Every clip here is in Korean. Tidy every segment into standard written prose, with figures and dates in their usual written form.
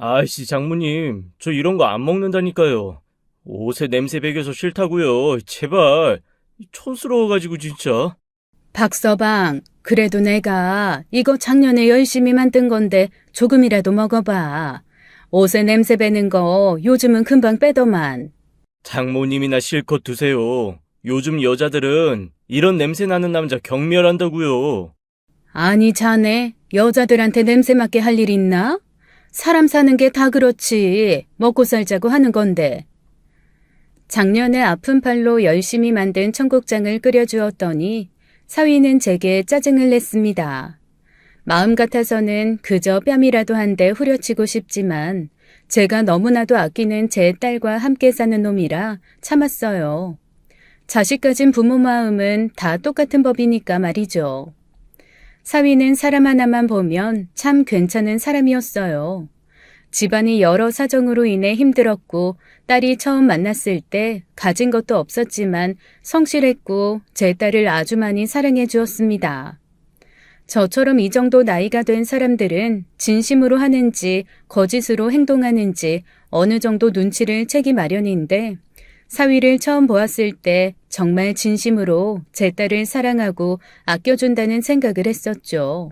아이씨, 장모님, 저 이런 거 안 먹는다니까요. 옷에 냄새 배겨서 싫다고요. 제발. 촌스러워가지고 진짜. 박서방, 그래도 내가 이거 작년에 열심히 만든 건데 조금이라도 먹어봐. 옷에 냄새 배는 거 요즘은 금방 빼더만. 장모님이나 실컷 드세요. 요즘 여자들은 이런 냄새 나는 남자 경멸한다고요. 아니 자네 여자들한테 냄새 맡게 할 일 있나? 사람 사는 게 다 그렇지. 먹고 살자고 하는 건데. 작년에 아픈 팔로 열심히 만든 청국장을 끓여주었더니 사위는 제게 짜증을 냈습니다. 마음 같아서는 그저 뺨이라도 한 대 후려치고 싶지만 제가 너무나도 아끼는 제 딸과 함께 사는 놈이라 참았어요. 자식 가진 부모 마음은 다 똑같은 법이니까 말이죠. 사위는 사람 하나만 보면 참 괜찮은 사람이었어요. 집안이 여러 사정으로 인해 힘들었고 딸이 처음 만났을 때 가진 것도 없었지만 성실했고 제 딸을 아주 많이 사랑해 주었습니다. 저처럼 이 정도 나이가 된 사람들은 진심으로 하는지 거짓으로 행동하는지 어느 정도 눈치를 채기 마련인데 사위를 처음 보았을 때 정말 진심으로 제 딸을 사랑하고 아껴준다는 생각을 했었죠.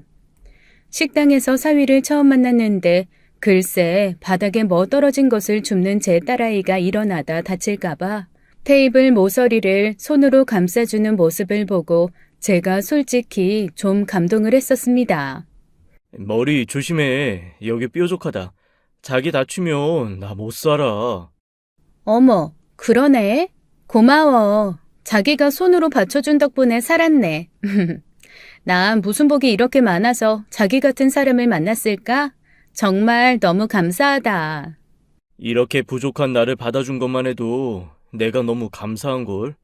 식당에서 사위를 처음 만났는데 글쎄 바닥에 뭐 떨어진 것을 줍는 제 딸아이가 일어나다 다칠까봐 테이블 모서리를 손으로 감싸주는 모습을 보고 제가 솔직히 좀 감동을 했었습니다. 머리 조심해. 여기 뾰족하다. 자기 다치면 나 못 살아. 어머, 그러네. 고마워. 자기가 손으로 받쳐준 덕분에 살았네. 난 무슨 복이 이렇게 많아서 자기 같은 사람을 만났을까? 정말 너무 감사하다. 이렇게 부족한 나를 받아준 것만 해도 내가 너무 감사한걸.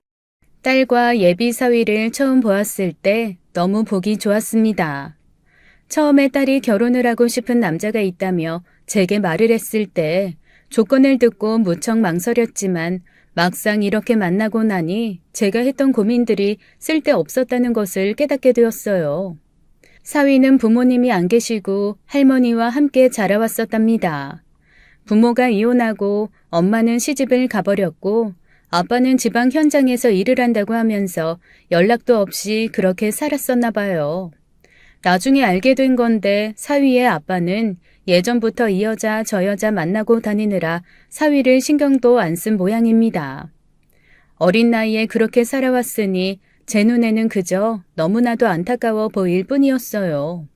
딸과 예비 사위를 처음 보았을 때 너무 보기 좋았습니다. 처음에 딸이 결혼을 하고 싶은 남자가 있다며 제게 말을 했을 때 조건을 듣고 무척 망설였지만 막상 이렇게 만나고 나니 제가 했던 고민들이 쓸데없었다는 것을 깨닫게 되었어요. 사위는 부모님이 안 계시고 할머니와 함께 자라왔었답니다. 부모가 이혼하고 엄마는 시집을 가버렸고 아빠는 지방 현장에서 일을 한다고 하면서 연락도 없이 그렇게 살았었나 봐요. 나중에 알게 된 건데 사위의 아빠는 예전부터 이 여자 저 여자 만나고 다니느라 사위를 신경도 안 쓴 모양입니다. 어린 나이에 그렇게 살아왔으니 제 눈에는 그저 너무나도 안타까워 보일 뿐이었어요.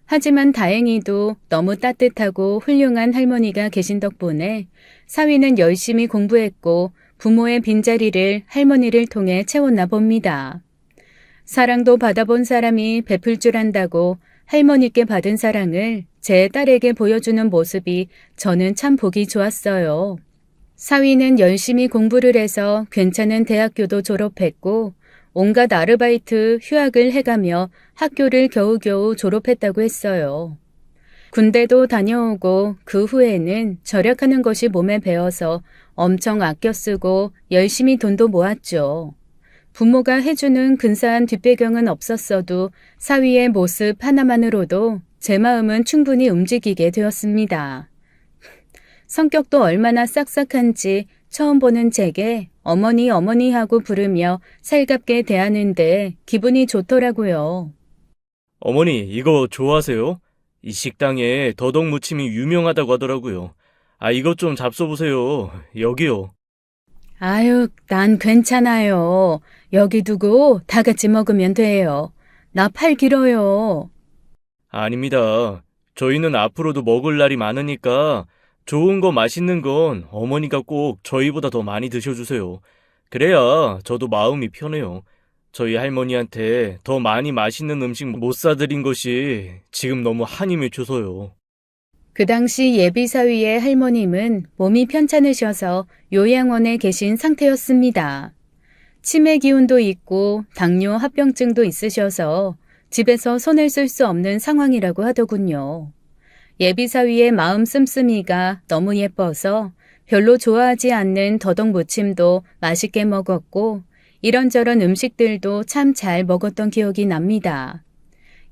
하지만 다행히도 너무 따뜻하고 훌륭한 할머니가 계신 덕분에 사위는 열심히 공부했고 부모의 빈자리를 할머니를 통해 채웠나 봅니다. 사랑도 받아본 사람이 베풀 줄 안다고 할머니께 받은 사랑을 제 딸에게 보여주는 모습이 저는 참 보기 좋았어요. 사위는 열심히 공부를 해서 괜찮은 대학교도 졸업했고 온갖 아르바이트, 휴학을 해가며 학교를 겨우겨우 졸업했다고 했어요. 군대도 다녀오고 그 후에는 절약하는 것이 몸에 배어서 엄청 아껴 쓰고 열심히 돈도 모았죠. 부모가 해주는 근사한 뒷배경은 없었어도 사위의 모습 하나만으로도 제 마음은 충분히 움직이게 되었습니다. 성격도 얼마나 싹싹한지 처음 보는 제게 어머니 어머니 하고 부르며 살갑게 대하는데 기분이 좋더라고요. 어머니, 이거 좋아하세요? 이 식당에 더덕 무침이 유명하다고 하더라고요. 아, 이것 좀 잡숴보세요. 여기요. 아유, 난 괜찮아요. 여기 두고 다 같이 먹으면 돼요. 나 팔 길어요. 아닙니다. 저희는 앞으로도 먹을 날이 많으니까 좋은 거 맛있는 건 어머니가 꼭 저희보다 더 많이 드셔주세요. 그래야 저도 마음이 편해요. 저희 할머니한테 더 많이 맛있는 음식 못 사드린 것이 지금 너무 한이 맺혀서요. 그 당시 예비사위의 할머님은 몸이 편찮으셔서 요양원에 계신 상태였습니다. 치매 기운도 있고 당뇨 합병증도 있으셔서 집에서 손을 쓸 수 없는 상황이라고 하더군요. 예비사위의 마음 씀씀이가 너무 예뻐서 별로 좋아하지 않는 더덕 무침도 맛있게 먹었고 이런저런 음식들도 참 잘 먹었던 기억이 납니다.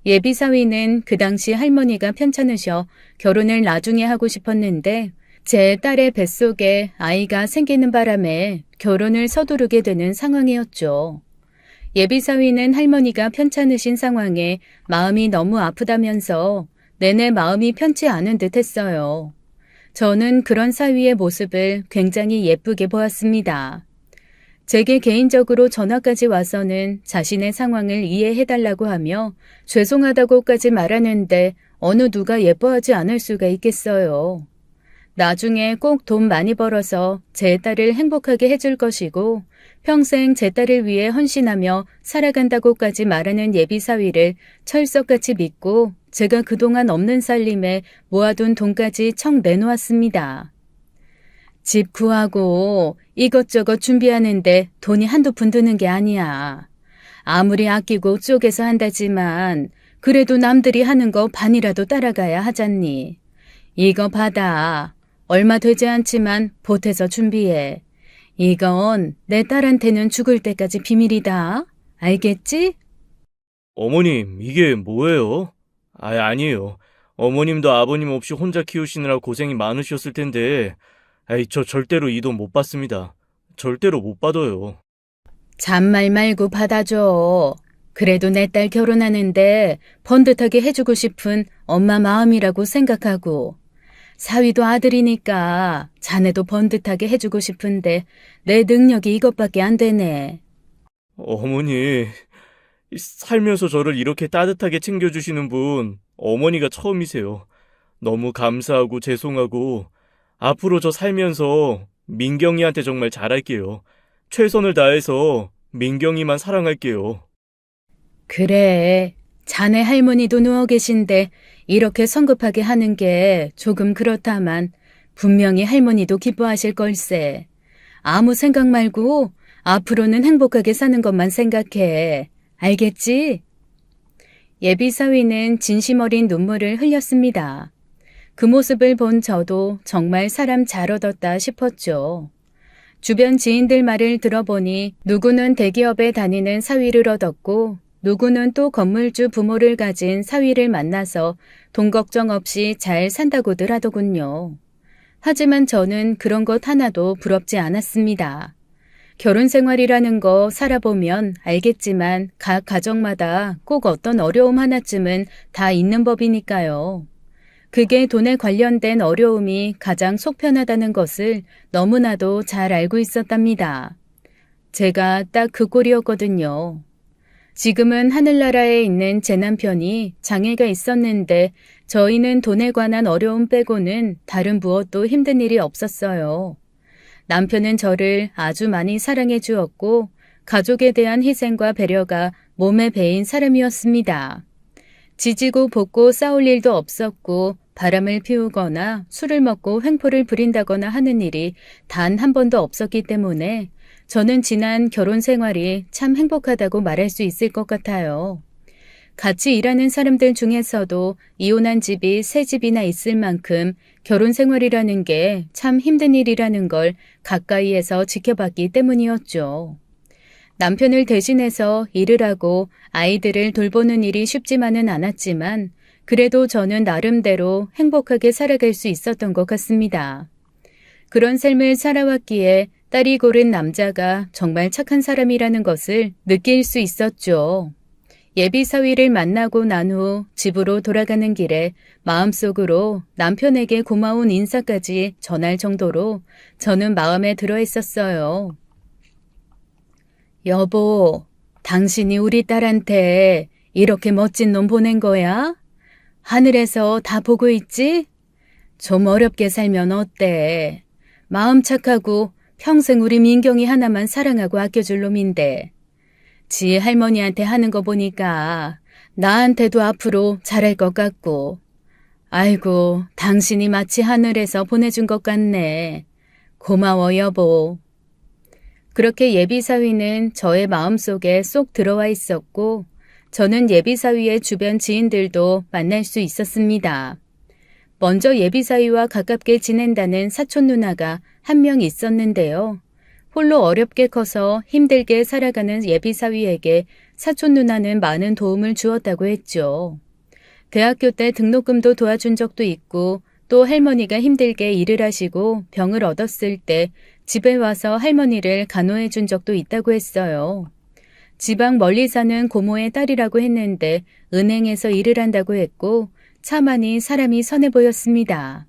예비사위는 그 당시 할머니가 편찮으셔 결혼을 나중에 하고 싶었는데 제 딸의 뱃속에 아이가 생기는 바람에 결혼을 서두르게 되는 상황이었죠. 예비사위는 할머니가 편찮으신 상황에 마음이 너무 아프다면서 내내 마음이 편치 않은 듯 했어요. 저는 그런 사위의 모습을 굉장히 예쁘게 보았습니다. 제게 개인적으로 전화까지 와서는 자신의 상황을 이해해달라고 하며 죄송하다고까지 말하는데 어느 누가 예뻐하지 않을 수가 있겠어요. 나중에 꼭 돈 많이 벌어서 제 딸을 행복하게 해줄 것이고 평생 제 딸을 위해 헌신하며 살아간다고까지 말하는 예비사위를 철석같이 믿고 제가 그동안 없는 살림에 모아둔 돈까지 척 내놓았습니다. 집 구하고 이것저것 준비하는데 돈이 한두 푼 드는 게 아니야. 아무리 아끼고 쪼개서 한다지만 그래도 남들이 하는 거 반이라도 따라가야 하잖니. 이거 받아. 얼마 되지 않지만 보태서 준비해. 이건 내 딸한테는 죽을 때까지 비밀이다. 알겠지? 어머님, 이게 뭐예요? 아니에요. 어머님도 아버님 없이 혼자 키우시느라 고생이 많으셨을 텐데, 저 절대로 이 돈 못 받습니다. 절대로 못 받아요. 잔말 말고 받아줘. 그래도 내 딸 결혼하는데 번듯하게 해주고 싶은 엄마 마음이라고 생각하고 사위도 아들이니까 자네도 번듯하게 해주고 싶은데 내 능력이 이것밖에 안 되네. 어머니, 살면서 저를 이렇게 따뜻하게 챙겨주시는 분, 어머니가 처음이세요. 너무 감사하고 죄송하고, 앞으로 저 살면서 민경이한테 정말 잘할게요. 최선을 다해서 민경이만 사랑할게요. 그래, 자네 할머니도 누워 계신데 이렇게 성급하게 하는 게 조금 그렇다만 분명히 할머니도 기뻐하실 걸세. 아무 생각 말고 앞으로는 행복하게 사는 것만 생각해. 알겠지? 예비사위는 진심 어린 눈물을 흘렸습니다. 그 모습을 본 저도 정말 사람 잘 얻었다 싶었죠. 주변 지인들 말을 들어보니 누구는 대기업에 다니는 사위를 얻었고 누구는 또 건물주 부모를 가진 사위를 만나서 돈 걱정 없이 잘 산다고들 하더군요. 하지만 저는 그런 것 하나도 부럽지 않았습니다. 결혼 생활이라는 거 살아보면 알겠지만 각 가정마다 꼭 어떤 어려움 하나쯤은 다 있는 법이니까요. 그게 돈에 관련된 어려움이 가장 속 편하다는 것을 너무나도 잘 알고 있었답니다. 제가 딱 그 꼴이었거든요. 지금은 하늘나라에 있는 제 남편이 장애가 있었는데 저희는 돈에 관한 어려움 빼고는 다른 무엇도 힘든 일이 없었어요. 남편은 저를 아주 많이 사랑해 주었고 가족에 대한 희생과 배려가 몸에 배인 사람이었습니다. 지지고 볶고 싸울 일도 없었고 바람을 피우거나 술을 먹고 횡포를 부린다거나 하는 일이 단 한 번도 없었기 때문에 저는 지난 결혼 생활이 참 행복하다고 말할 수 있을 것 같아요. 같이 일하는 사람들 중에서도 이혼한 집이 세 집이나 있을 만큼 결혼 생활이라는 게 참 힘든 일이라는 걸 가까이에서 지켜봤기 때문이었죠. 남편을 대신해서 일을 하고 아이들을 돌보는 일이 쉽지만은 않았지만 그래도 저는 나름대로 행복하게 살아갈 수 있었던 것 같습니다. 그런 삶을 살아왔기에 딸이 고른 남자가 정말 착한 사람이라는 것을 느낄 수 있었죠. 예비사위를 만나고 난 후 집으로 돌아가는 길에 마음속으로 남편에게 고마운 인사까지 전할 정도로 저는 마음에 들어 있었어요. 여보, 당신이 우리 딸한테 이렇게 멋진 놈 보낸 거야? 하늘에서 다 보고 있지? 좀 어렵게 살면 어때? 마음 착하고 평생 우리 민경이 하나만 사랑하고 아껴줄 놈인데. 지 할머니한테 하는 거 보니까 나한테도 앞으로 잘할 것 같고. 아이고, 당신이 마치 하늘에서 보내준 것 같네. 고마워, 여보. 그렇게 예비사위는 저의 마음속에 쏙 들어와 있었고 저는 예비사위의 주변 지인들도 만날 수 있었습니다. 먼저 예비사위와 가깝게 지낸다는 사촌 누나가 한 명 있었는데요. 홀로 어렵게 커서 힘들게 살아가는 예비사위에게 사촌 누나는 많은 도움을 주었다고 했죠. 대학교 때 등록금도 도와준 적도 있고 또 할머니가 힘들게 일을 하시고 병을 얻었을 때 집에 와서 할머니를 간호해 준 적도 있다고 했어요. 지방 멀리 사는 고모의 딸이라고 했는데 은행에서 일을 한다고 했고 차마니 사람이 선해 보였습니다.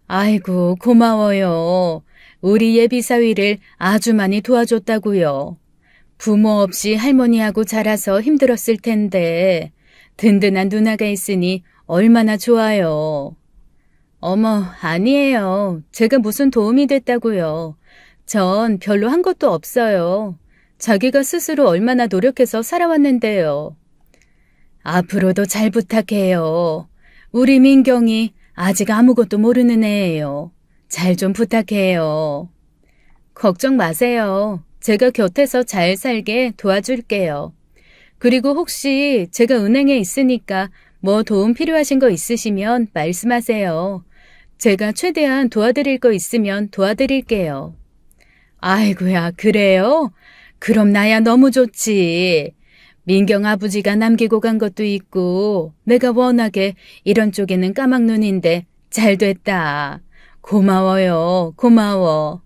아이고 고마워요. 우리 예비사위를 아주 많이 도와줬다고요. 부모 없이 할머니하고 자라서 힘들었을 텐데 든든한 누나가 있으니 얼마나 좋아요. 어머, 아니에요. 제가 무슨 도움이 됐다고요. 전 별로 한 것도 없어요. 자기가 스스로 얼마나 노력해서 살아왔는데요. 앞으로도 잘 부탁해요. 우리 민경이 아직 아무것도 모르는 애예요. 잘 좀 부탁해요. 걱정 마세요. 제가 곁에서 잘 살게 도와줄게요. 그리고 혹시 제가 은행에 있으니까 뭐 도움 필요하신 거 있으시면 말씀하세요. 제가 최대한 도와드릴 거 있으면 도와드릴게요. 아이고야, 그래요? 그럼 나야 너무 좋지. 민경 아버지가 남기고 간 것도 있고 내가 워낙에 이런 쪽에는 까막눈인데 잘 됐다. 고마워요. 고마워.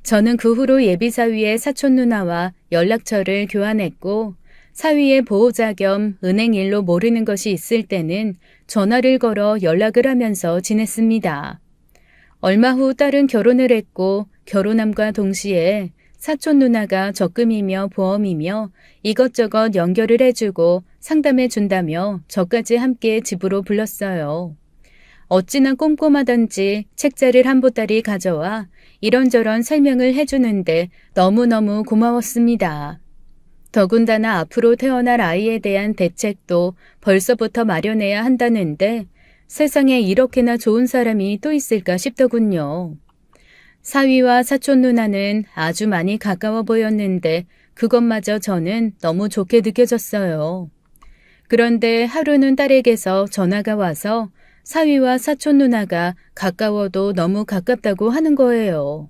저는 그 후로 예비사위의 사촌 누나와 연락처를 교환했고 사위의 보호자 겸 은행 일로 모르는 것이 있을 때는 전화를 걸어 연락을 하면서 지냈습니다. 얼마 후 딸은 결혼을 했고 결혼함과 동시에 사촌 누나가 적금이며 보험이며 이것저것 연결을 해주고 상담해 준다며 저까지 함께 집으로 불렀어요. 어찌나 꼼꼼하던지 책자를 한 보따리 가져와 이런저런 설명을 해주는데 너무너무 고마웠습니다. 더군다나 앞으로 태어날 아이에 대한 대책도 벌써부터 마련해야 한다는데 세상에 이렇게나 좋은 사람이 또 있을까 싶더군요. 사위와 사촌 누나는 아주 많이 가까워 보였는데 그것마저 저는 너무 좋게 느껴졌어요. 그런데 하루는 딸에게서 전화가 와서 사위와 사촌 누나가 가까워도 너무 가깝다고 하는 거예요.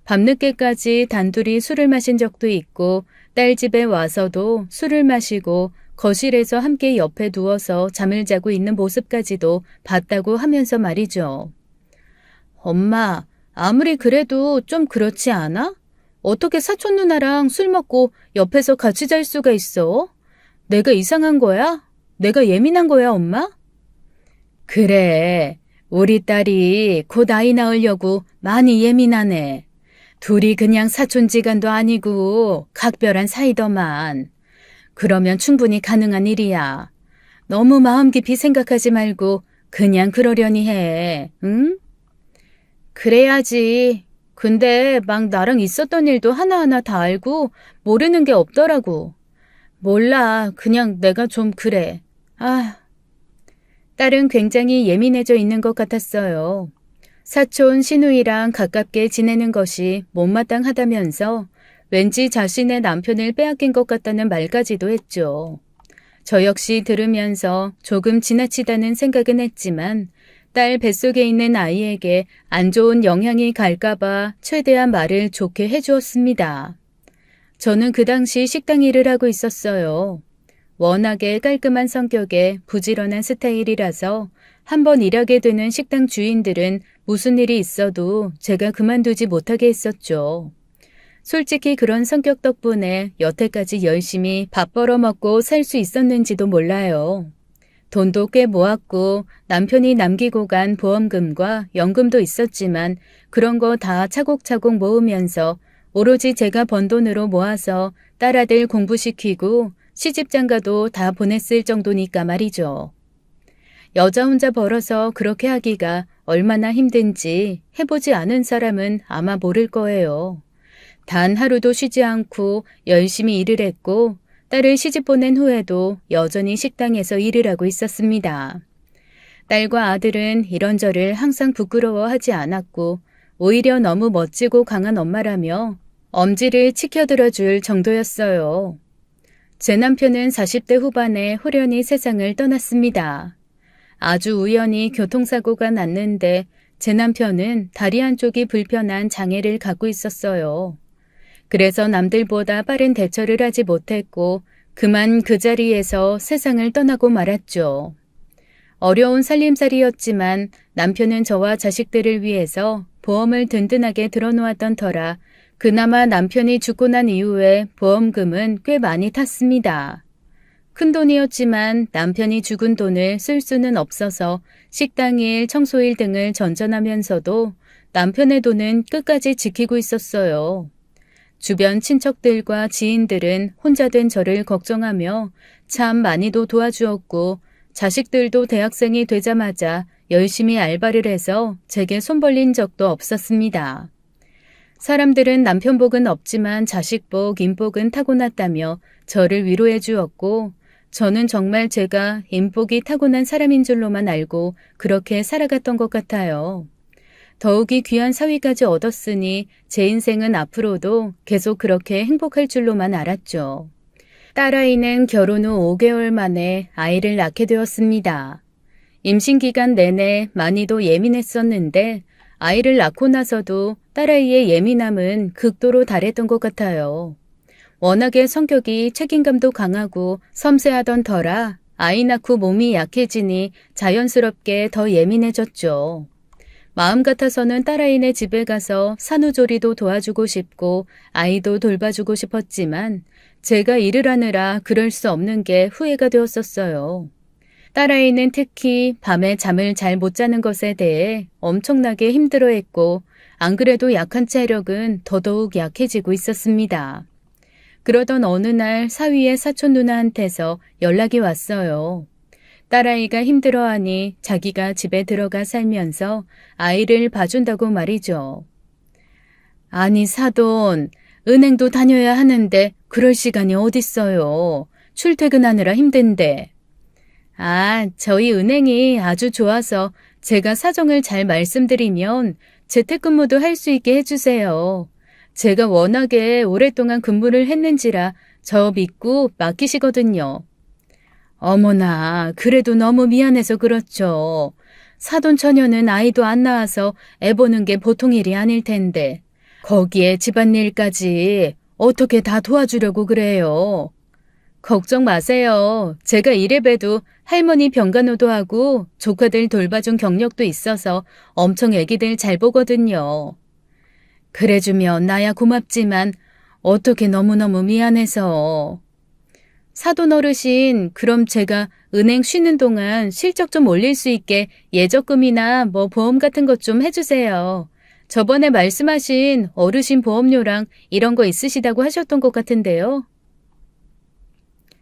밤늦게까지 단둘이 술을 마신 적도 있고 딸 집에 와서도 술을 마시고 거실에서 함께 옆에 누워서 잠을 자고 있는 모습까지도 봤다고 하면서 말이죠. 엄마, 아무리 그래도 좀 그렇지 않아? 어떻게 사촌 누나랑 술 먹고 옆에서 같이 잘 수가 있어? 내가 이상한 거야? 내가 예민한 거야, 엄마? 그래, 우리 딸이 곧 아이 낳으려고 많이 예민하네. 둘이 그냥 사촌지간도 아니고 각별한 사이더만. 그러면 충분히 가능한 일이야. 너무 마음 깊이 생각하지 말고 그냥 그러려니 해, 응? 그래야지. 근데 막 나랑 있었던 일도 하나하나 다 알고 모르는 게 없더라고. 몰라. 그냥 내가 좀 그래. 아. 딸은 굉장히 예민해져 있는 것 같았어요. 사촌 시누이랑 가깝게 지내는 것이 못마땅하다면서 왠지 자신의 남편을 빼앗긴 것 같다는 말까지도 했죠. 저 역시 들으면서 조금 지나치다는 생각은 했지만 딸 뱃속에 있는 아이에게 안 좋은 영향이 갈까봐 최대한 말을 좋게 해주었습니다. 저는 그 당시 식당 일을 하고 있었어요. 워낙에 깔끔한 성격에 부지런한 스타일이라서 한번 일하게 되는 식당 주인들은 무슨 일이 있어도 제가 그만두지 못하게 했었죠. 솔직히 그런 성격 덕분에 여태까지 열심히 밥 벌어먹고 살 수 있었는지도 몰라요. 돈도 꽤 모았고 남편이 남기고 간 보험금과 연금도 있었지만 그런 거 다 차곡차곡 모으면서 오로지 제가 번 돈으로 모아서 딸아들 공부시키고 시집장가도 다 보냈을 정도니까 말이죠. 여자 혼자 벌어서 그렇게 하기가 얼마나 힘든지 해보지 않은 사람은 아마 모를 거예요. 단 하루도 쉬지 않고 열심히 일을 했고 딸을 시집 보낸 후에도 여전히 식당에서 일을 하고 있었습니다. 딸과 아들은 이런저를 항상 부끄러워하지 않았고 오히려 너무 멋지고 강한 엄마라며 엄지를 치켜들어줄 정도였어요. 제 남편은 40대 후반에 홀연히 세상을 떠났습니다. 아주 우연히 교통사고가 났는데 제 남편은 다리 한쪽이 불편한 장애를 갖고 있었어요. 그래서 남들보다 빠른 대처를 하지 못했고 그만 그 자리에서 세상을 떠나고 말았죠. 어려운 살림살이였지만 남편은 저와 자식들을 위해서 보험을 든든하게 들어놓았던 터라 그나마 남편이 죽고 난 이후에 보험금은 꽤 많이 탔습니다. 큰돈이었지만 남편이 죽은 돈을 쓸 수는 없어서 식당일, 청소일 등을 전전하면서도 남편의 돈은 끝까지 지키고 있었어요. 주변 친척들과 지인들은 혼자 된 저를 걱정하며 참 많이도 도와주었고 자식들도 대학생이 되자마자 열심히 알바를 해서 제게 손 벌린 적도 없었습니다. 사람들은 남편 복은 없지만 자식 복, 인복은 타고났다며 저를 위로해 주었고 저는 정말 제가 인복이 타고난 사람인 줄로만 알고 그렇게 살아갔던 것 같아요. 더욱이 귀한 사위까지 얻었으니 제 인생은 앞으로도 계속 그렇게 행복할 줄로만 알았죠. 딸아이는 결혼 후 5개월 만에 아이를 낳게 되었습니다. 임신 기간 내내 많이도 예민했었는데 아이를 낳고 나서도 딸아이의 예민함은 극도로 달했던 것 같아요. 워낙에 성격이 책임감도 강하고 섬세하던 터라 아이 낳고 몸이 약해지니 자연스럽게 더 예민해졌죠. 마음 같아서는 딸아이네 집에 가서 산후조리도 도와주고 싶고 아이도 돌봐주고 싶었지만 제가 일을 하느라 그럴 수 없는 게 후회가 되었었어요. 딸아이는 특히 밤에 잠을 잘 못 자는 것에 대해 엄청나게 힘들어했고 안 그래도 약한 체력은 더더욱 약해지고 있었습니다. 그러던 어느 날 사위의 사촌 누나한테서 연락이 왔어요. 딸아이가 힘들어하니 자기가 집에 들어가 살면서 아이를 봐준다고 말이죠. 아니 사돈, 은행도 다녀야 하는데 그럴 시간이 어딨어요. 출퇴근하느라 힘든데. 아, 저희 은행이 아주 좋아서 제가 사정을 잘 말씀드리면 재택근무도 할 수 있게 해주세요. 제가 워낙에 오랫동안 근무를 했는지라 저 믿고 맡기시거든요. 어머나, 그래도 너무 미안해서 그렇죠. 사돈 처녀는 아이도 안 낳아서 애 보는 게 보통 일이 아닐 텐데 거기에 집안일까지 어떻게 다 도와주려고 그래요. 걱정 마세요. 제가 이래봬도 할머니 병간호도 하고 조카들 돌봐준 경력도 있어서 엄청 애기들 잘 보거든요. 그래주면 나야 고맙지만 어떻게 너무너무 미안해서. 사돈 어르신, 그럼 제가 은행 쉬는 동안 실적 좀 올릴 수 있게 예적금이나 뭐 보험 같은 것 좀 해주세요. 저번에 말씀하신 어르신 보험료랑 이런 거 있으시다고 하셨던 것 같은데요.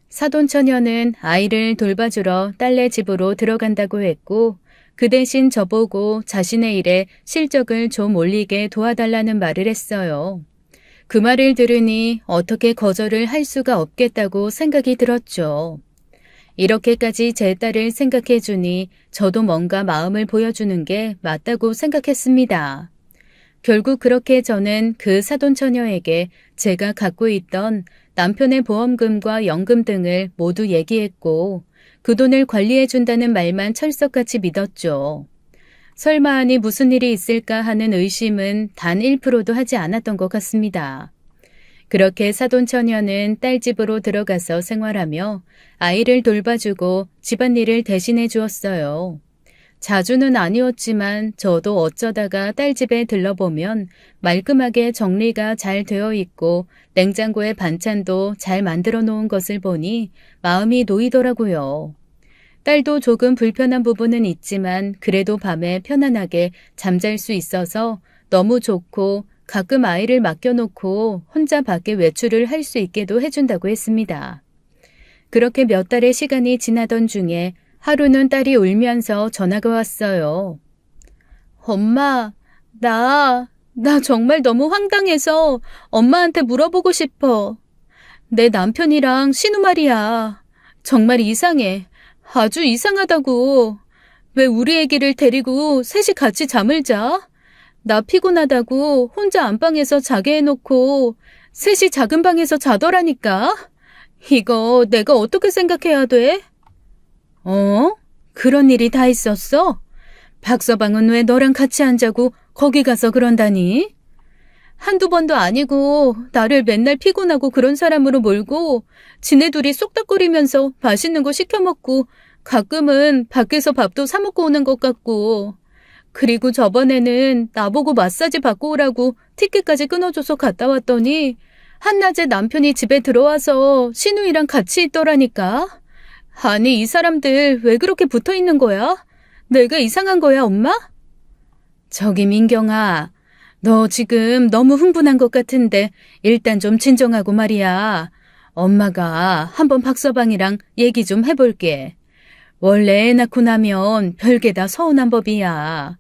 사돈 처녀는 아이를 돌봐주러 딸네 집으로 들어간다고 했고 그 대신 저보고 자신의 일에 실적을 좀 올리게 도와달라는 말을 했어요. 그 말을 들으니 어떻게 거절을 할 수가 없겠다고 생각이 들었죠. 이렇게까지 제 딸을 생각해 주니 저도 뭔가 마음을 보여주는 게 맞다고 생각했습니다. 결국 그렇게 저는 그 사돈 처녀에게 제가 갖고 있던 남편의 보험금과 연금 등을 모두 얘기했고 그 돈을 관리해 준다는 말만 철석같이 믿었죠. 설마 하니 무슨 일이 있을까 하는 의심은 단 1%도 하지 않았던 것 같습니다. 그렇게 사돈 처녀는 딸 집으로 들어가서 생활하며 아이를 돌봐주고 집안일을 대신해 주었어요. 자주는 아니었지만 저도 어쩌다가 딸 집에 들러보면 말끔하게 정리가 잘 되어 있고 냉장고에 반찬도 잘 만들어 놓은 것을 보니 마음이 놓이더라고요. 딸도 조금 불편한 부분은 있지만 그래도 밤에 편안하게 잠잘 수 있어서 너무 좋고 가끔 아이를 맡겨놓고 혼자 밖에 외출을 할 수 있게도 해준다고 했습니다. 그렇게 몇 달의 시간이 지나던 중에 하루는 딸이 울면서 전화가 왔어요. 엄마, 나 정말 너무 황당해서 엄마한테 물어보고 싶어. 내 남편이랑 신우 말이야. 정말 이상해. 아주 이상하다고. 왜 우리 애기를 데리고 셋이 같이 잠을 자? 나 피곤하다고 혼자 안방에서 자게 해놓고 셋이 작은 방에서 자더라니까. 이거 내가 어떻게 생각해야 돼? 그런 일이 다 있었어? 박서방은 왜 너랑 같이 안 자고 거기 가서 그런다니? 한두 번도 아니고 나를 맨날 피곤하고 그런 사람으로 몰고 지네 둘이 쏙닥거리면서 맛있는 거 시켜 먹고 가끔은 밖에서 밥도 사 먹고 오는 것 같고 그리고 저번에는 나보고 마사지 받고 오라고 티켓까지 끊어줘서 갔다 왔더니 한낮에 남편이 집에 들어와서 신우이랑 같이 있더라니까. 아니, 이 사람들 왜 그렇게 붙어 있는 거야? 내가 이상한 거야, 엄마? 저기 민경아, 너 지금 너무 흥분한 것 같은데 일단 좀 진정하고 말이야. 엄마가 한번 박서방이랑 얘기 좀 해볼게. 원래 애 낳고 나면 별게 다 서운한 법이야.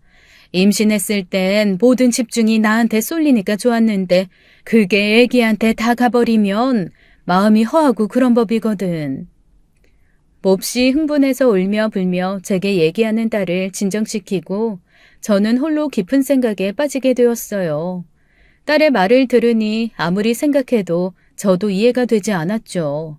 임신했을 땐 모든 집중이 나한테 쏠리니까 좋았는데 그게 애기한테 다 가버리면 마음이 허하고 그런 법이거든. 몹시 흥분해서 울며 불며 제게 얘기하는 딸을 진정시키고 저는 홀로 깊은 생각에 빠지게 되었어요. 딸의 말을 들으니 아무리 생각해도 저도 이해가 되지 않았죠.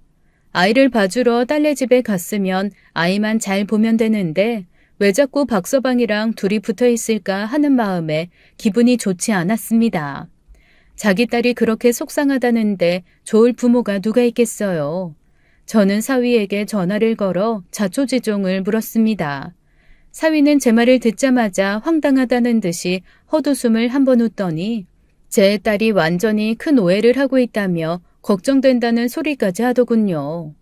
아이를 봐주러 딸네 집에 갔으면 아이만 잘 보면 되는데 왜 자꾸 박서방이랑 둘이 붙어 있을까 하는 마음에 기분이 좋지 않았습니다. 자기 딸이 그렇게 속상하다는데 좋을 부모가 누가 있겠어요. 저는 사위에게 전화를 걸어 자초지종을 물었습니다. 사위는 제 말을 듣자마자 황당하다는 듯이 헛웃음을 한번 웃더니 제 딸이 완전히 큰 오해를 하고 있다며 걱정된다는 소리까지 하더군요.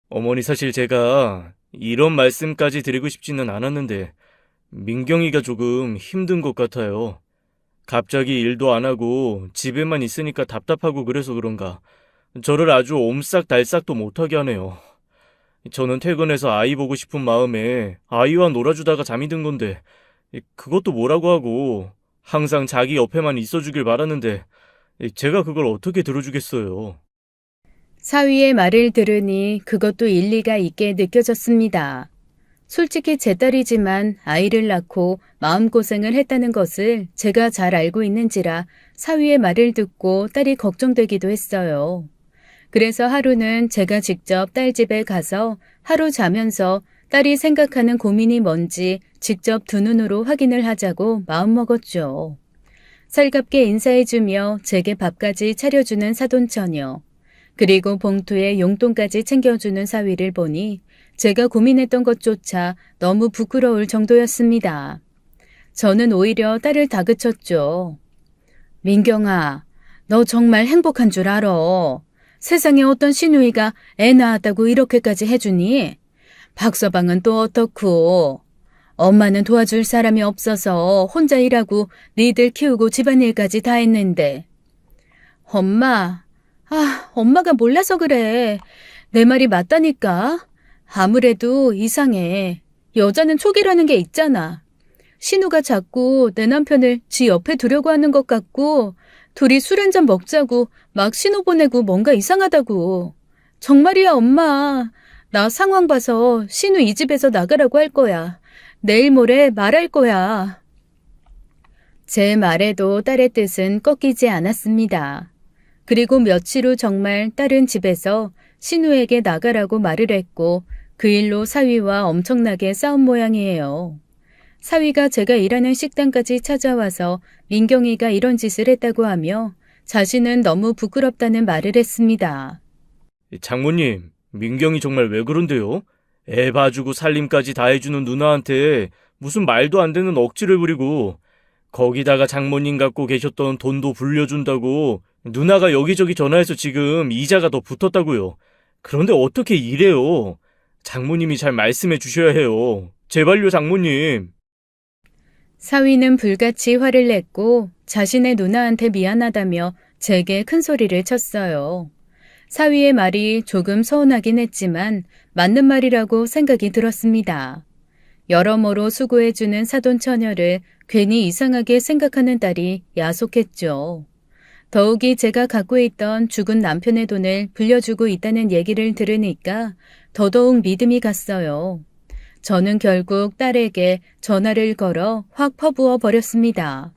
어머니 사실 제가 이런 말씀까지 드리고 싶지는 않았는데 민경이가 조금 힘든 것 같아요. 갑자기 일도 안 하고 집에만 있으니까 답답하고 그래서 그런가 저를 아주 옴싹달싹도 못하게 하네요. 저는 퇴근해서 아이 보고 싶은 마음에 아이와 놀아주다가 잠이 든 건데 그것도 뭐라고 하고 항상 자기 옆에만 있어주길 바라는데 제가 그걸 어떻게 들어주겠어요. 사위의 말을 들으니 그것도 일리가 있게 느껴졌습니다. 솔직히 제 딸이지만 아이를 낳고 마음고생을 했다는 것을 제가 잘 알고 있는지라 사위의 말을 듣고 딸이 걱정되기도 했어요. 그래서 하루는 제가 직접 딸 집에 가서 하루 자면서 딸이 생각하는 고민이 뭔지 직접 두 눈으로 확인을 하자고 마음먹었죠. 살갑게 인사해주며 제게 밥까지 차려주는 사돈처녀, 그리고 봉투에 용돈까지 챙겨주는 사위를 보니 제가 고민했던 것조차 너무 부끄러울 정도였습니다. 저는 오히려 딸을 다그쳤죠. 민경아, 너 정말 행복한 줄 알아. 세상에 어떤 시누이가 애 낳았다고 이렇게까지 해주니? 박서방은 또 어떻고? 엄마는 도와줄 사람이 없어서 혼자 일하고 니들 키우고 집안일까지 다 했는데. 엄마가 몰라서 그래. 내 말이 맞다니까. 아무래도 이상해. 여자는 촉이라는 게 있잖아. 신우가 자꾸 내 남편을 지 옆에 두려고 하는 것 같고 둘이 술 한잔 먹자고 막 신호 보내고 뭔가 이상하다고. 정말이야, 엄마. 나 상황 봐서 신우 이 집에서 나가라고 할 거야. 내일 모레 말할 거야. 제 말에도 딸의 뜻은 꺾이지 않았습니다. 그리고 며칠 후 정말 딸은 집에서 신우에게 나가라고 말을 했고 그 일로 사위와 엄청나게 싸운 모양이에요. 사위가 제가 일하는 식당까지 찾아와서 민경이가 이런 짓을 했다고 하며 자신은 너무 부끄럽다는 말을 했습니다. 장모님, 민경이 정말 왜 그런데요? 애 봐주고 살림까지 다 해주는 누나한테 무슨 말도 안 되는 억지를 부리고 거기다가 장모님 갖고 계셨던 돈도 불려준다고 누나가 여기저기 전화해서 지금 이자가 더 붙었다고요. 그런데 어떻게 이래요? 장모님이 잘 말씀해 주셔야 해요. 제발요, 장모님. 사위는 불같이 화를 냈고 자신의 누나한테 미안하다며 제게 큰 소리를 쳤어요. 사위의 말이 조금 서운하긴 했지만 맞는 말이라고 생각이 들었습니다. 여러모로 수고해주는 사돈처녀를 괜히 이상하게 생각하는 딸이 야속했죠. 더욱이 제가 갖고 있던 죽은 남편의 돈을 빌려주고 있다는 얘기를 들으니까 더더욱 믿음이 갔어요. 저는 결국 딸에게 전화를 걸어 확 퍼부어 버렸습니다.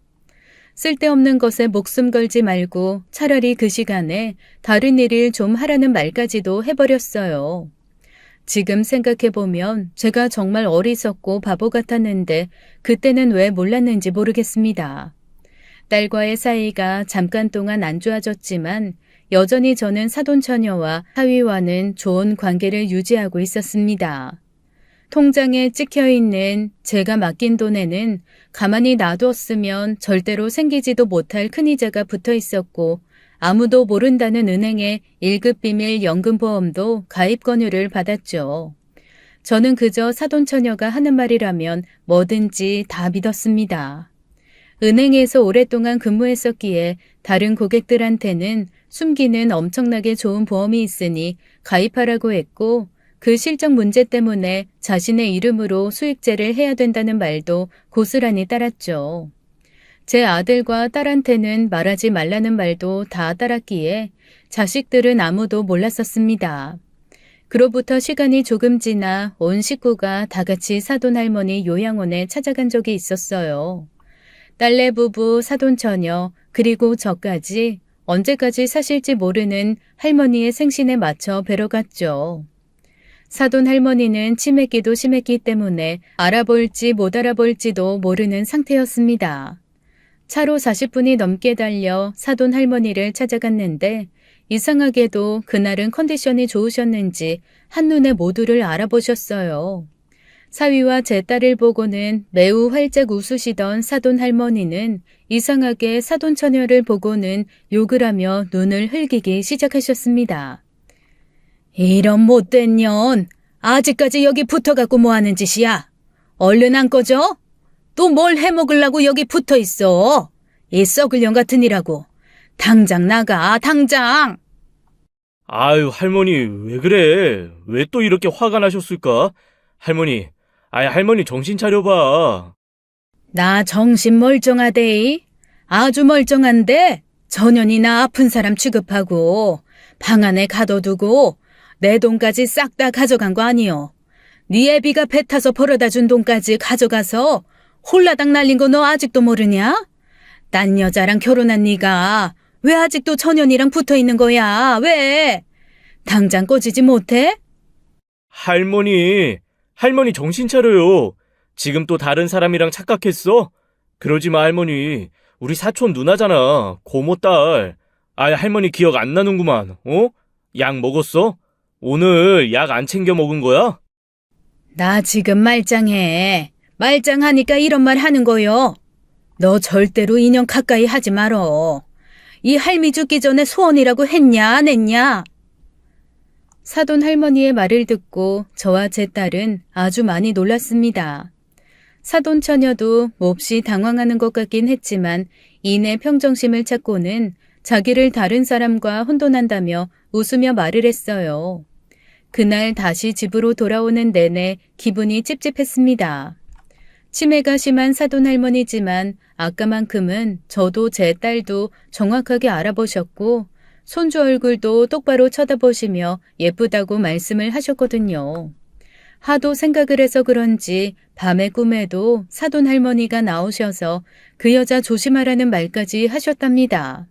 쓸데없는 것에 목숨 걸지 말고 차라리 그 시간에 다른 일을 좀 하라는 말까지도 해버렸어요. 지금 생각해보면 제가 정말 어리석고 바보 같았는데 그때는 왜 몰랐는지 모르겠습니다. 딸과의 사이가 잠깐 동안 안 좋아졌지만 여전히 저는 사돈처녀와 사위와는 좋은 관계를 유지하고 있었습니다. 통장에 찍혀있는 제가 맡긴 돈에는 가만히 놔두었으면 절대로 생기지도 못할 큰 이자가 붙어 있었고 아무도 모른다는 은행의 1급 비밀 연금보험도 가입 권유를 받았죠. 저는 그저 사돈처녀가 하는 말이라면 뭐든지 다 믿었습니다. 은행에서 오랫동안 근무했었기에 다른 고객들한테는 숨기는 엄청나게 좋은 보험이 있으니 가입하라고 했고 그 실적 문제 때문에 자신의 이름으로 수익제를 해야 된다는 말도 고스란히 따랐죠. 제 아들과 딸한테는 말하지 말라는 말도 다 따랐기에 자식들은 아무도 몰랐었습니다. 그로부터 시간이 조금 지나 온 식구가 다 같이 사돈할머니 요양원에 찾아간 적이 있었어요. 딸내 부부, 사돈처녀, 그리고 저까지 언제까지 사실지 모르는 할머니의 생신에 맞춰 뵈러 갔죠. 사돈 할머니는 치매기도 심했기 때문에 알아볼지 못 알아볼지도 모르는 상태였습니다. 차로 40분이 넘게 달려 사돈 할머니를 찾아갔는데 이상하게도 그날은 컨디션이 좋으셨는지 한눈에 모두를 알아보셨어요. 사위와 제 딸을 보고는 매우 활짝 웃으시던 사돈 할머니는 이상하게 사돈 처녀를 보고는 욕을 하며 눈을 흘기기 시작하셨습니다. 이런 못된 년, 아직까지 여기 붙어갖고 뭐하는 짓이야? 얼른 안 꺼져? 또 뭘 해먹으려고 여기 붙어있어? 이 썩을 년 같은 이라고. 당장 나가, 당장! 아유, 할머니, 왜 그래? 왜 또 이렇게 화가 나셨을까? 할머니 정신 차려봐. 나 정신 멀쩡하대이. 아주 멀쩡한데 전현이나 아픈 사람 취급하고 방 안에 가둬두고 내 돈까지 싹 다 가져간 거 아니여. 네 애비가 배 타서 벌어다 준 돈까지 가져가서 홀라당 날린 거 너 아직도 모르냐? 딴 여자랑 결혼한 네가 왜 아직도 전현이랑 붙어있는 거야? 왜? 당장 꺼지지 못해? 할머니 정신 차려요. 지금 또 다른 사람이랑 착각했어? 그러지 마, 할머니. 우리 사촌 누나잖아. 고모 딸. 할머니 기억 안 나는구만. 약 먹었어? 오늘 약 안 챙겨 먹은 거야? 나 지금 말짱해. 말짱하니까 이런 말 하는 거요. 너 절대로 인연 가까이 하지 말어. 이 할미 죽기 전에 소원이라고 했냐 안 했냐? 사돈 할머니의 말을 듣고 저와 제 딸은 아주 많이 놀랐습니다. 사돈 처녀도 몹시 당황하는 것 같긴 했지만 이내 평정심을 찾고는 자기를 다른 사람과 혼돈한다며 웃으며 말을 했어요. 그날 다시 집으로 돌아오는 내내 기분이 찝찝했습니다. 치매가 심한 사돈 할머니지만 아까만큼은 저도 제 딸도 정확하게 알아보셨고 손주 얼굴도 똑바로 쳐다보시며 예쁘다고 말씀을 하셨거든요. 하도 생각을 해서 그런지 밤의 꿈에도 사돈 할머니가 나오셔서 그 여자 조심하라는 말까지 하셨답니다.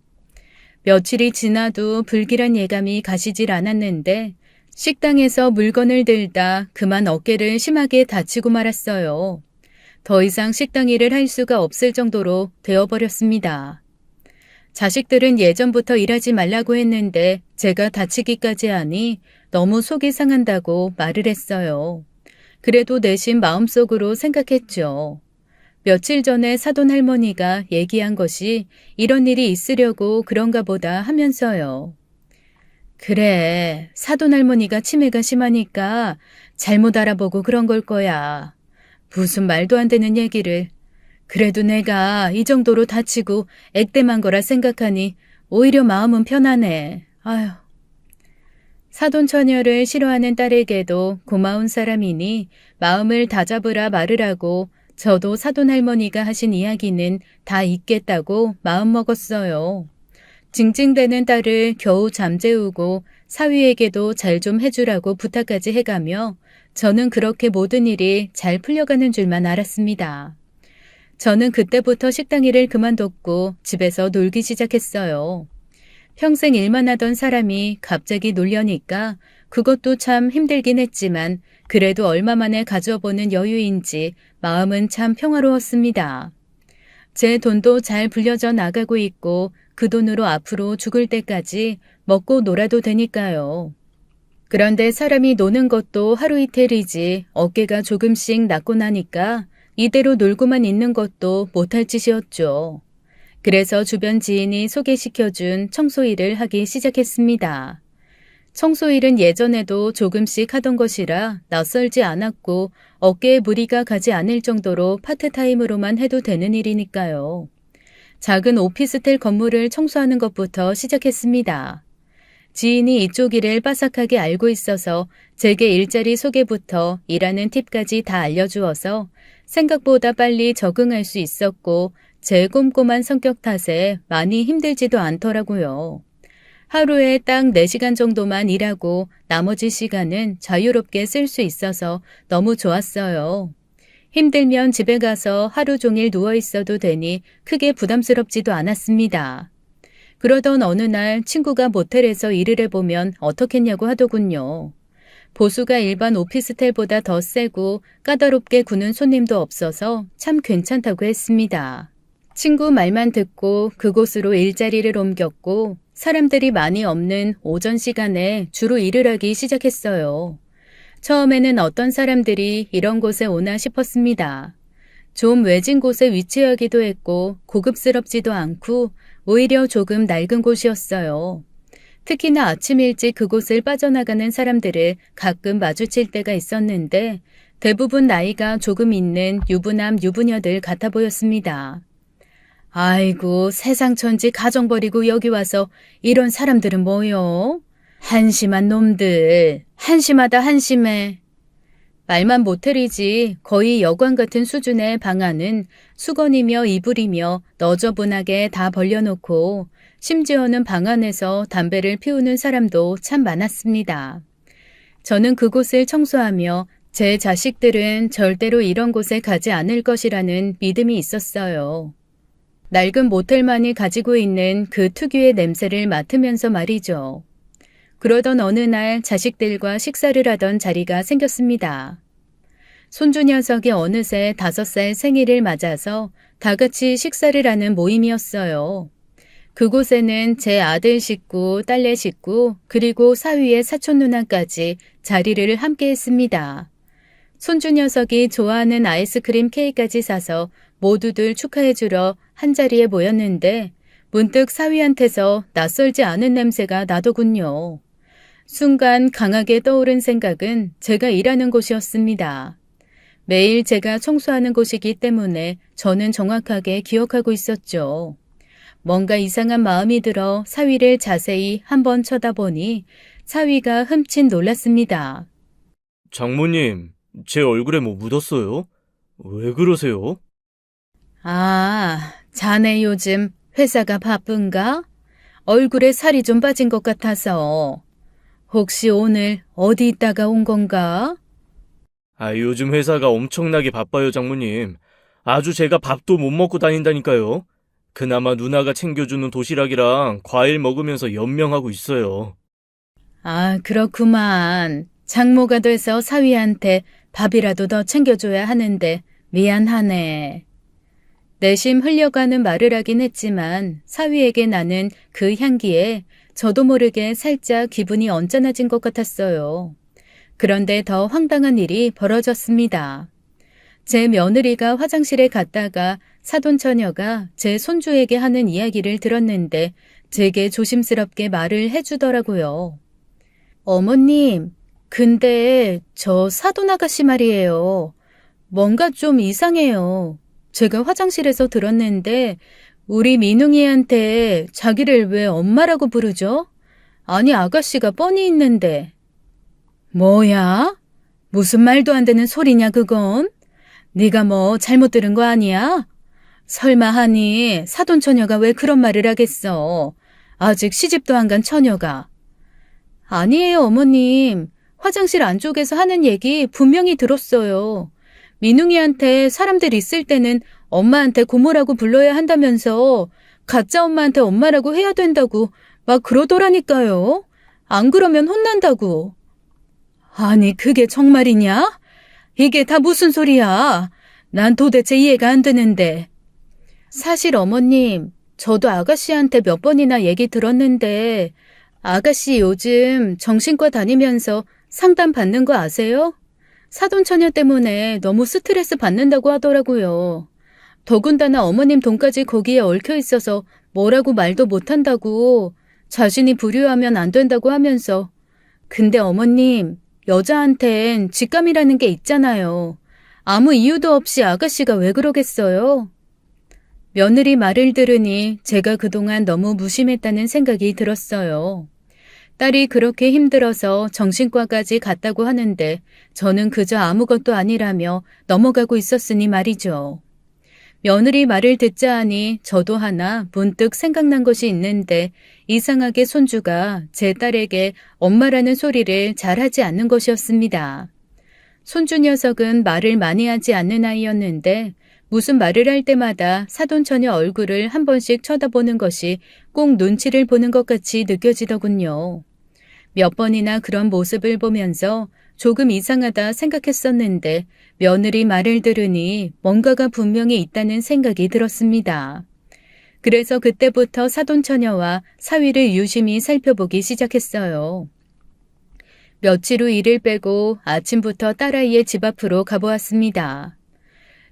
며칠이 지나도 불길한 예감이 가시질 않았는데 식당에서 물건을 들다 그만 어깨를 심하게 다치고 말았어요. 더 이상 식당 일을 할 수가 없을 정도로 되어버렸습니다. 자식들은 예전부터 일하지 말라고 했는데 제가 다치기까지 하니 너무 속이 상한다고 말을 했어요. 그래도 내심 마음속으로 생각했죠. 며칠 전에 사돈 할머니가 얘기한 것이 이런 일이 있으려고 그런가 보다 하면서요. 그래, 사돈 할머니가 치매가 심하니까 잘못 알아보고 그런 걸 거야. 무슨 말도 안 되는 얘기를. 그래도 내가 이 정도로 다치고 액땜한 거라 생각하니 오히려 마음은 편하네. 아휴. 사돈 처녀를 싫어하는 딸에게도 고마운 사람이니 마음을 다잡으라 말을 하고 저도 사돈 할머니가 하신 이야기는 다 잊겠다고 마음먹었어요. 징징대는 딸을 겨우 잠재우고 사위에게도 잘 좀 해주라고 부탁까지 해가며 저는 그렇게 모든 일이 잘 풀려가는 줄만 알았습니다. 저는 그때부터 식당 일을 그만뒀고 집에서 놀기 시작했어요. 평생 일만 하던 사람이 갑자기 놀려니까 그것도 참 힘들긴 했지만 그래도 얼마 만에 가져보는 여유인지 마음은 참 평화로웠습니다. 제 돈도 잘 불려져 나가고 있고 그 돈으로 앞으로 죽을 때까지 먹고 놀아도 되니까요. 그런데 사람이 노는 것도 하루 이틀이지 어깨가 조금씩 낫고 나니까 이대로 놀고만 있는 것도 못할 짓이었죠. 그래서 주변 지인이 소개시켜준 청소일을 하기 시작했습니다. 청소일은 예전에도 조금씩 하던 것이라 낯설지 않았고 어깨에 무리가 가지 않을 정도로 파트타임으로만 해도 되는 일이니까요. 작은 오피스텔 건물을 청소하는 것부터 시작했습니다. 지인이 이쪽 일을 빠삭하게 알고 있어서 제게 일자리 소개부터 일하는 팁까지 다 알려주어서 생각보다 빨리 적응할 수 있었고 제 꼼꼼한 성격 탓에 많이 힘들지도 않더라고요. 하루에 딱 4시간 정도만 일하고 나머지 시간은 자유롭게 쓸 수 있어서 너무 좋았어요. 힘들면 집에 가서 하루 종일 누워 있어도 되니 크게 부담스럽지도 않았습니다. 그러던 어느 날 친구가 모텔에서 일을 해보면 어떻겠냐고 하더군요. 보수가 일반 오피스텔보다 더 세고 까다롭게 구는 손님도 없어서 참 괜찮다고 했습니다. 친구 말만 듣고 그곳으로 일자리를 옮겼고 사람들이 많이 없는 오전 시간에 주로 일을 하기 시작했어요. 처음에는 어떤 사람들이 이런 곳에 오나 싶었습니다. 좀 외진 곳에 위치하기도 했고 고급스럽지도 않고 오히려 조금 낡은 곳이었어요. 특히나 아침 일찍 그곳을 빠져나가는 사람들을 가끔 마주칠 때가 있었는데 대부분 나이가 조금 있는 유부남 유부녀들 같아 보였습니다. 아이고 세상 천지 가정 버리고 여기 와서 이런 사람들은 뭐요? 한심한 놈들. 한심하다 한심해. 말만 모텔이지 거의 여관 같은 수준의 방 안은 수건이며 이불이며 너저분하게 다 벌려놓고 심지어는 방 안에서 담배를 피우는 사람도 참 많았습니다. 저는 그곳을 청소하며 제 자식들은 절대로 이런 곳에 가지 않을 것이라는 믿음이 있었어요. 낡은 모텔만이 가지고 있는 그 특유의 냄새를 맡으면서 말이죠. 그러던 어느 날 자식들과 식사를 하던 자리가 생겼습니다. 손주 녀석이 어느새 5살 생일을 맞아서 다 같이 식사를 하는 모임이었어요. 그곳에는 제 아들 식구, 딸내 식구, 그리고 사위의 사촌 누나까지 자리를 함께 했습니다. 손주 녀석이 좋아하는 아이스크림 케이크까지 사서 모두들 축하해주러 한자리에 모였는데 문득 사위한테서 낯설지 않은 냄새가 나더군요. 순간 강하게 떠오른 생각은 제가 일하는 곳이었습니다. 매일 제가 청소하는 곳이기 때문에 저는 정확하게 기억하고 있었죠. 뭔가 이상한 마음이 들어 사위를 자세히 한번 쳐다보니 사위가 흠칫 놀랐습니다. 장모님, 제 얼굴에 뭐 묻었어요? 왜 그러세요? 아, 자네 요즘 회사가 바쁜가? 얼굴에 살이 좀 빠진 것 같아서. 혹시 오늘 어디 있다가 온 건가? 요즘 회사가 엄청나게 바빠요, 장모님. 아주 제가 밥도 못 먹고 다닌다니까요. 그나마 누나가 챙겨주는 도시락이랑 과일 먹으면서 연명하고 있어요. 아, 그렇구만. 장모가 돼서 사위한테 밥이라도 더 챙겨줘야 하는데 미안하네. 내심 흘려가는 말을 하긴 했지만 사위에게 나는 그 향기에 저도 모르게 살짝 기분이 언짢아진 것 같았어요. 그런데 더 황당한 일이 벌어졌습니다. 제 며느리가 화장실에 갔다가 사돈 처녀가 제 손주에게 하는 이야기를 들었는데 제게 조심스럽게 말을 해주더라고요. 어머님, 근데 저 사돈 아가씨 말이에요. 뭔가 좀 이상해요. 제가 화장실에서 들었는데 우리 민웅이한테 자기를 왜 엄마라고 부르죠? 아니 아가씨가 뻔히 있는데. 뭐야? 무슨 말도 안 되는 소리냐 그건? 네가 뭐 잘못 들은 거 아니야? 설마 하니 사돈 처녀가 왜 그런 말을 하겠어? 아직 시집도 안 간 처녀가. 아니에요 어머님. 화장실 안쪽에서 하는 얘기 분명히 들었어요. 민웅이한테 사람들 있을 때는 엄마한테 고모라고 불러야 한다면서 가짜 엄마한테 엄마라고 해야 된다고 막 그러더라니까요. 안 그러면 혼난다고. 아니 그게 정말이냐? 이게 다 무슨 소리야? 난 도대체 이해가 안 되는데. 사실 어머님, 저도 아가씨한테 몇 번이나 얘기 들었는데 아가씨 요즘 정신과 다니면서 상담 받는 거 아세요? 사돈처녀 때문에 너무 스트레스 받는다고 하더라고요. 더군다나 어머님 돈까지 거기에 얽혀 있어서 뭐라고 말도 못한다고, 자신이 불효하면 안 된다고 하면서. 근데 어머님, 여자한텐 직감이라는 게 있잖아요. 아무 이유도 없이 아가씨가 왜 그러겠어요? 며느리 말을 들으니 제가 그동안 너무 무심했다는 생각이 들었어요. 딸이 그렇게 힘들어서 정신과까지 갔다고 하는데 저는 그저 아무것도 아니라며 넘어가고 있었으니 말이죠. 며느리 말을 듣자 하니 저도 하나 문득 생각난 것이 있는데 이상하게 손주가 제 딸에게 엄마라는 소리를 잘하지 않는 것이었습니다. 손주 녀석은 말을 많이 하지 않는 아이였는데 무슨 말을 할 때마다 사돈처녀 얼굴을 한 번씩 쳐다보는 것이 꼭 눈치를 보는 것 같이 느껴지더군요. 몇 번이나 그런 모습을 보면서 조금 이상하다 생각했었는데 며느리 말을 들으니 뭔가가 분명히 있다는 생각이 들었습니다. 그래서 그때부터 사돈처녀와 사위를 유심히 살펴보기 시작했어요. 며칠 후 일을 빼고 아침부터 딸아이의 집 앞으로 가보았습니다.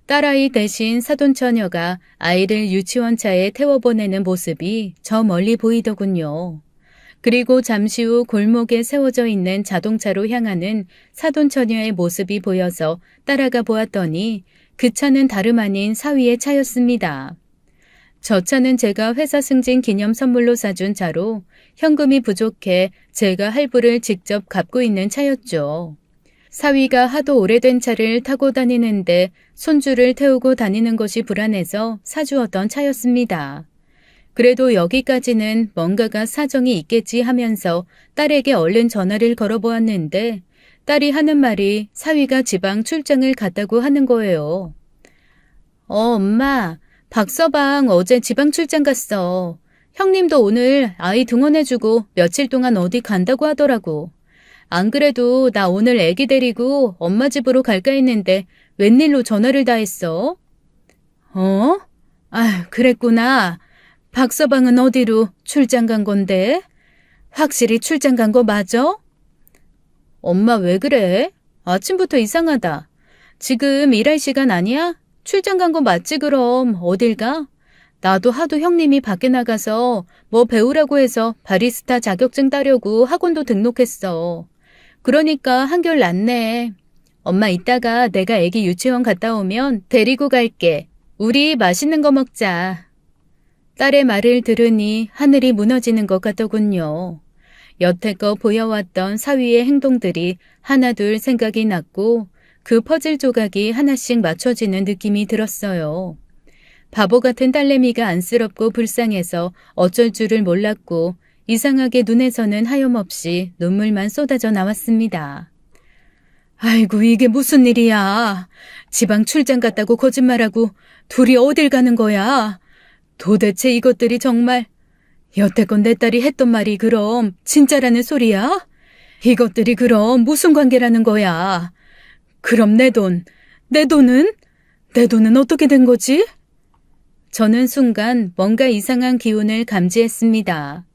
딸아이 대신 사돈처녀가 아이를 유치원차에 태워보내는 모습이 저 멀리 보이더군요. 그리고 잠시 후 골목에 세워져 있는 자동차로 향하는 사돈처녀의 모습이 보여서 따라가 보았더니 그 차는 다름 아닌 사위의 차였습니다. 저 차는 제가 회사 승진 기념 선물로 사준 차로 현금이 부족해 제가 할부를 직접 갚고 있는 차였죠. 사위가 하도 오래된 차를 타고 다니는데 손주를 태우고 다니는 것이 불안해서 사주었던 차였습니다. 그래도 여기까지는 뭔가가 사정이 있겠지 하면서 딸에게 얼른 전화를 걸어보았는데 딸이 하는 말이 사위가 지방 출장을 갔다고 하는 거예요. 엄마, 박서방 어제 지방 출장 갔어. 형님도 오늘 아이 등원해주고 며칠 동안 어디 간다고 하더라고. 안 그래도 나 오늘 애기 데리고 엄마 집으로 갈까 했는데 웬일로 전화를 다 했어? 그랬구나. 박서방은 어디로 출장 간 건데? 확실히 출장 간 거 맞아? 엄마 왜 그래? 아침부터 이상하다. 지금 일할 시간 아니야? 출장 간 거 맞지 그럼 어딜 가? 나도 하도 형님이 밖에 나가서 뭐 배우라고 해서 바리스타 자격증 따려고 학원도 등록했어. 그러니까 한결 낫네. 엄마 이따가 내가 애기 유치원 갔다 오면 데리고 갈게. 우리 맛있는 거 먹자. 딸의 말을 들으니 하늘이 무너지는 것 같더군요. 여태껏 보여왔던 사위의 행동들이 하나둘 생각이 났고 그 퍼즐 조각이 하나씩 맞춰지는 느낌이 들었어요. 바보 같은 딸내미가 안쓰럽고 불쌍해서 어쩔 줄을 몰랐고 이상하게 눈에서는 하염없이 눈물만 쏟아져 나왔습니다. 아이고 이게 무슨 일이야. 지방 출장 갔다고 거짓말하고 둘이 어딜 가는 거야. 도대체 이것들이 정말 여태껏 내 딸이 했던 말이 그럼 진짜라는 소리야? 이것들이 그럼 무슨 관계라는 거야? 그럼 내 돈은? 내 돈은 어떻게 된 거지? 저는 순간 뭔가 이상한 기운을 감지했습니다.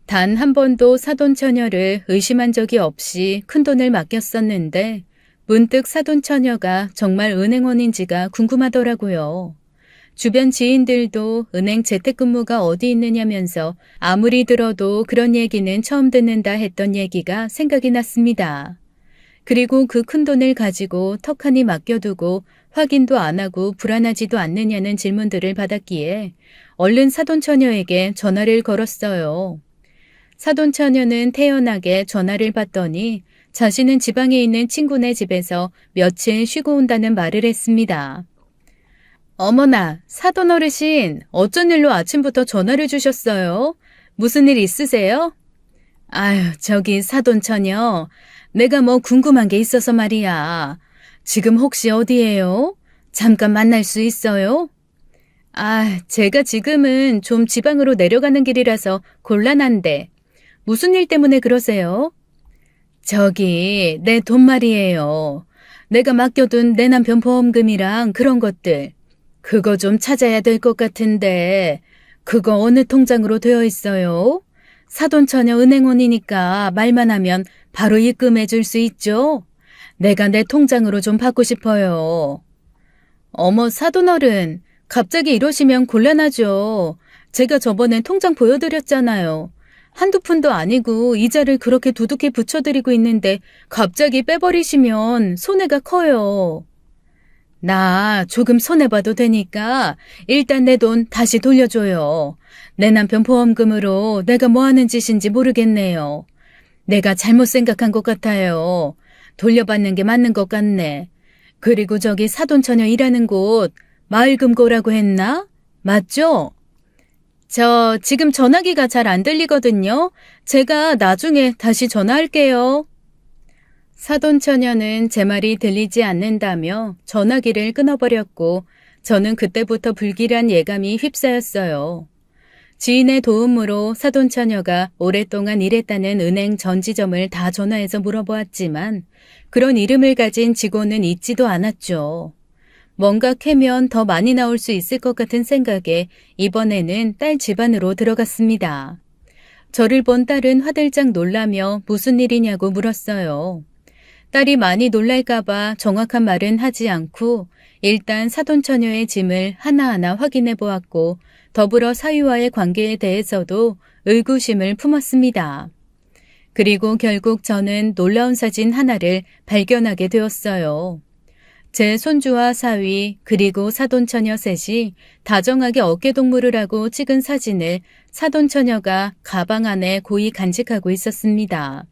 단 한 번도 사돈처녀를 의심한 적이 없이 큰돈을 맡겼었는데 문득 사돈처녀가 정말 은행원인지가 궁금하더라고요. 주변 지인들도 은행 재택근무가 어디 있느냐면서 아무리 들어도 그런 얘기는 처음 듣는다 했던 얘기가 생각이 났습니다. 그리고 그 큰돈을 가지고 턱하니 맡겨두고 확인도 안 하고 불안하지도 않느냐는 질문들을 받았기에 얼른 사돈처녀에게 전화를 걸었어요. 사돈처녀는 태연하게 전화를 받더니 자신은 지방에 있는 친구네 집에서 며칠 쉬고 온다는 말을 했습니다. 어머나, 사돈 어르신, 어쩐 일로 아침부터 전화를 주셨어요? 무슨 일 있으세요? 아유, 저기 사돈처녀, 내가 뭐 궁금한 게 있어서 말이야. 지금 혹시 어디예요? 잠깐 만날 수 있어요? 제가 지금은 좀 지방으로 내려가는 길이라서 곤란한데. 무슨 일 때문에 그러세요? 저기, 내 돈 말이에요. 내가 맡겨둔 내 남편 보험금이랑 그런 것들. 그거 좀 찾아야 될 것 같은데, 그거 어느 통장으로 되어 있어요? 사돈처녀 은행원이니까 말만 하면 바로 입금해 줄 수 있죠? 내가 내 통장으로 좀 받고 싶어요. 어머, 사돈어른, 갑자기 이러시면 곤란하죠. 제가 저번엔 통장 보여드렸잖아요. 한두 푼도 아니고 이자를 그렇게 두둑히 붙여드리고 있는데 갑자기 빼버리시면 손해가 커요. 나 조금 손해봐도 되니까 일단 내 돈 다시 돌려줘요. 내 남편 보험금으로 내가 뭐 하는 짓인지 모르겠네요. 내가 잘못 생각한 것 같아요. 돌려받는 게 맞는 것 같네. 그리고 저기 사돈처녀 일하는 곳 마을금고라고 했나? 맞죠? 저 지금 전화기가 잘 안 들리거든요. 제가 나중에 다시 전화할게요. 사돈처녀는 제 말이 들리지 않는다며 전화기를 끊어버렸고 저는 그때부터 불길한 예감이 휩싸였어요. 지인의 도움으로 사돈처녀가 오랫동안 일했다는 은행 전 지점을 다 전화해서 물어보았지만 그런 이름을 가진 직원은 있지도 않았죠. 뭔가 캐면 더 많이 나올 수 있을 것 같은 생각에 이번에는 딸 집안으로 들어갔습니다. 저를 본 딸은 화들짝 놀라며 무슨 일이냐고 물었어요. 딸이 많이 놀랄까봐 정확한 말은 하지 않고 일단 사돈처녀의 짐을 하나하나 확인해 보았고 더불어 사위와의 관계에 대해서도 의구심을 품었습니다. 그리고 결국 저는 놀라운 사진 하나를 발견하게 되었어요. 제 손주와 사위 그리고 사돈처녀 셋이 다정하게 어깨동무를 하고 찍은 사진을 사돈처녀가 가방 안에 고이 간직하고 있었습니다.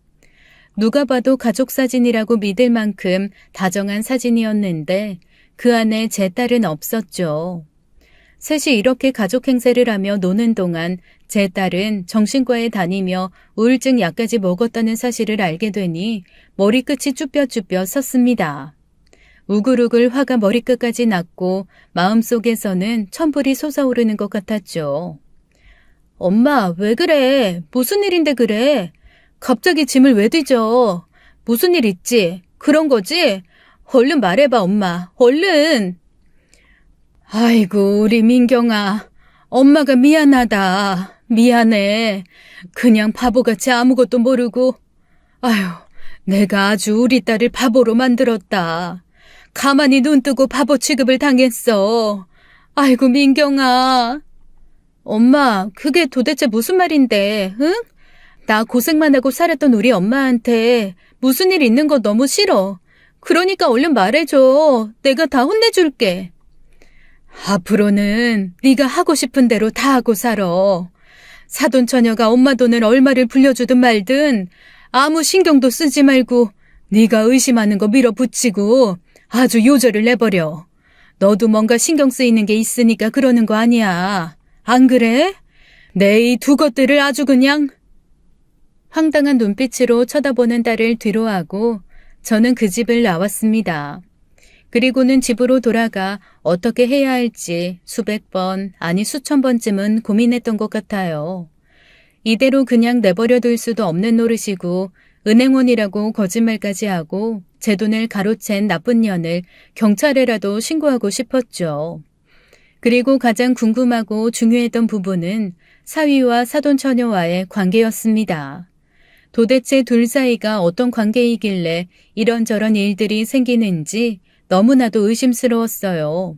누가 봐도 가족 사진이라고 믿을 만큼 다정한 사진이었는데 그 안에 제 딸은 없었죠. 셋이 이렇게 가족 행세를 하며 노는 동안 제 딸은 정신과에 다니며 우울증 약까지 먹었다는 사실을 알게 되니 머리끝이 쭈뼛쭈뼛 섰습니다. 우글우글 화가 머리끝까지 났고 마음속에서는 천불이 솟아오르는 것 같았죠. 엄마, 왜 그래? 무슨 일인데 그래? 갑자기 짐을 왜 뒤져? 무슨 일 있지? 그런 거지? 얼른 말해봐, 엄마. 얼른! 아이고, 우리 민경아. 엄마가 미안하다. 미안해. 그냥 바보같이 아무것도 모르고. 아휴, 내가 아주 우리 딸을 바보로 만들었다. 가만히 눈 뜨고 바보 취급을 당했어. 아이고, 민경아. 엄마, 그게 도대체 무슨 말인데, 응? 나 고생만 하고 살았던 우리 엄마한테 무슨 일 있는 거 너무 싫어. 그러니까 얼른 말해줘. 내가 다 혼내줄게. 앞으로는 네가 하고 싶은 대로 다 하고 살아. 사돈처녀가 엄마 돈을 얼마를 불려주든 말든 아무 신경도 쓰지 말고 네가 의심하는 거 밀어붙이고 아주 요절을 내버려. 너도 뭔가 신경 쓰이는 게 있으니까 그러는 거 아니야. 안 그래? 내 이 두 것들을 아주 그냥... 황당한 눈빛으로 쳐다보는 딸을 뒤로하고 저는 그 집을 나왔습니다. 그리고는 집으로 돌아가 어떻게 해야 할지 수백 번, 아니 수천 번쯤은 고민했던 것 같아요. 이대로 그냥 내버려둘 수도 없는 노릇이고 은행원이라고 거짓말까지 하고 제 돈을 가로챈 나쁜 년을 경찰에라도 신고하고 싶었죠. 그리고 가장 궁금하고 중요했던 부분은 사위와 사돈처녀와의 관계였습니다. 도대체 둘 사이가 어떤 관계이길래 이런저런 일들이 생기는지 너무나도 의심스러웠어요.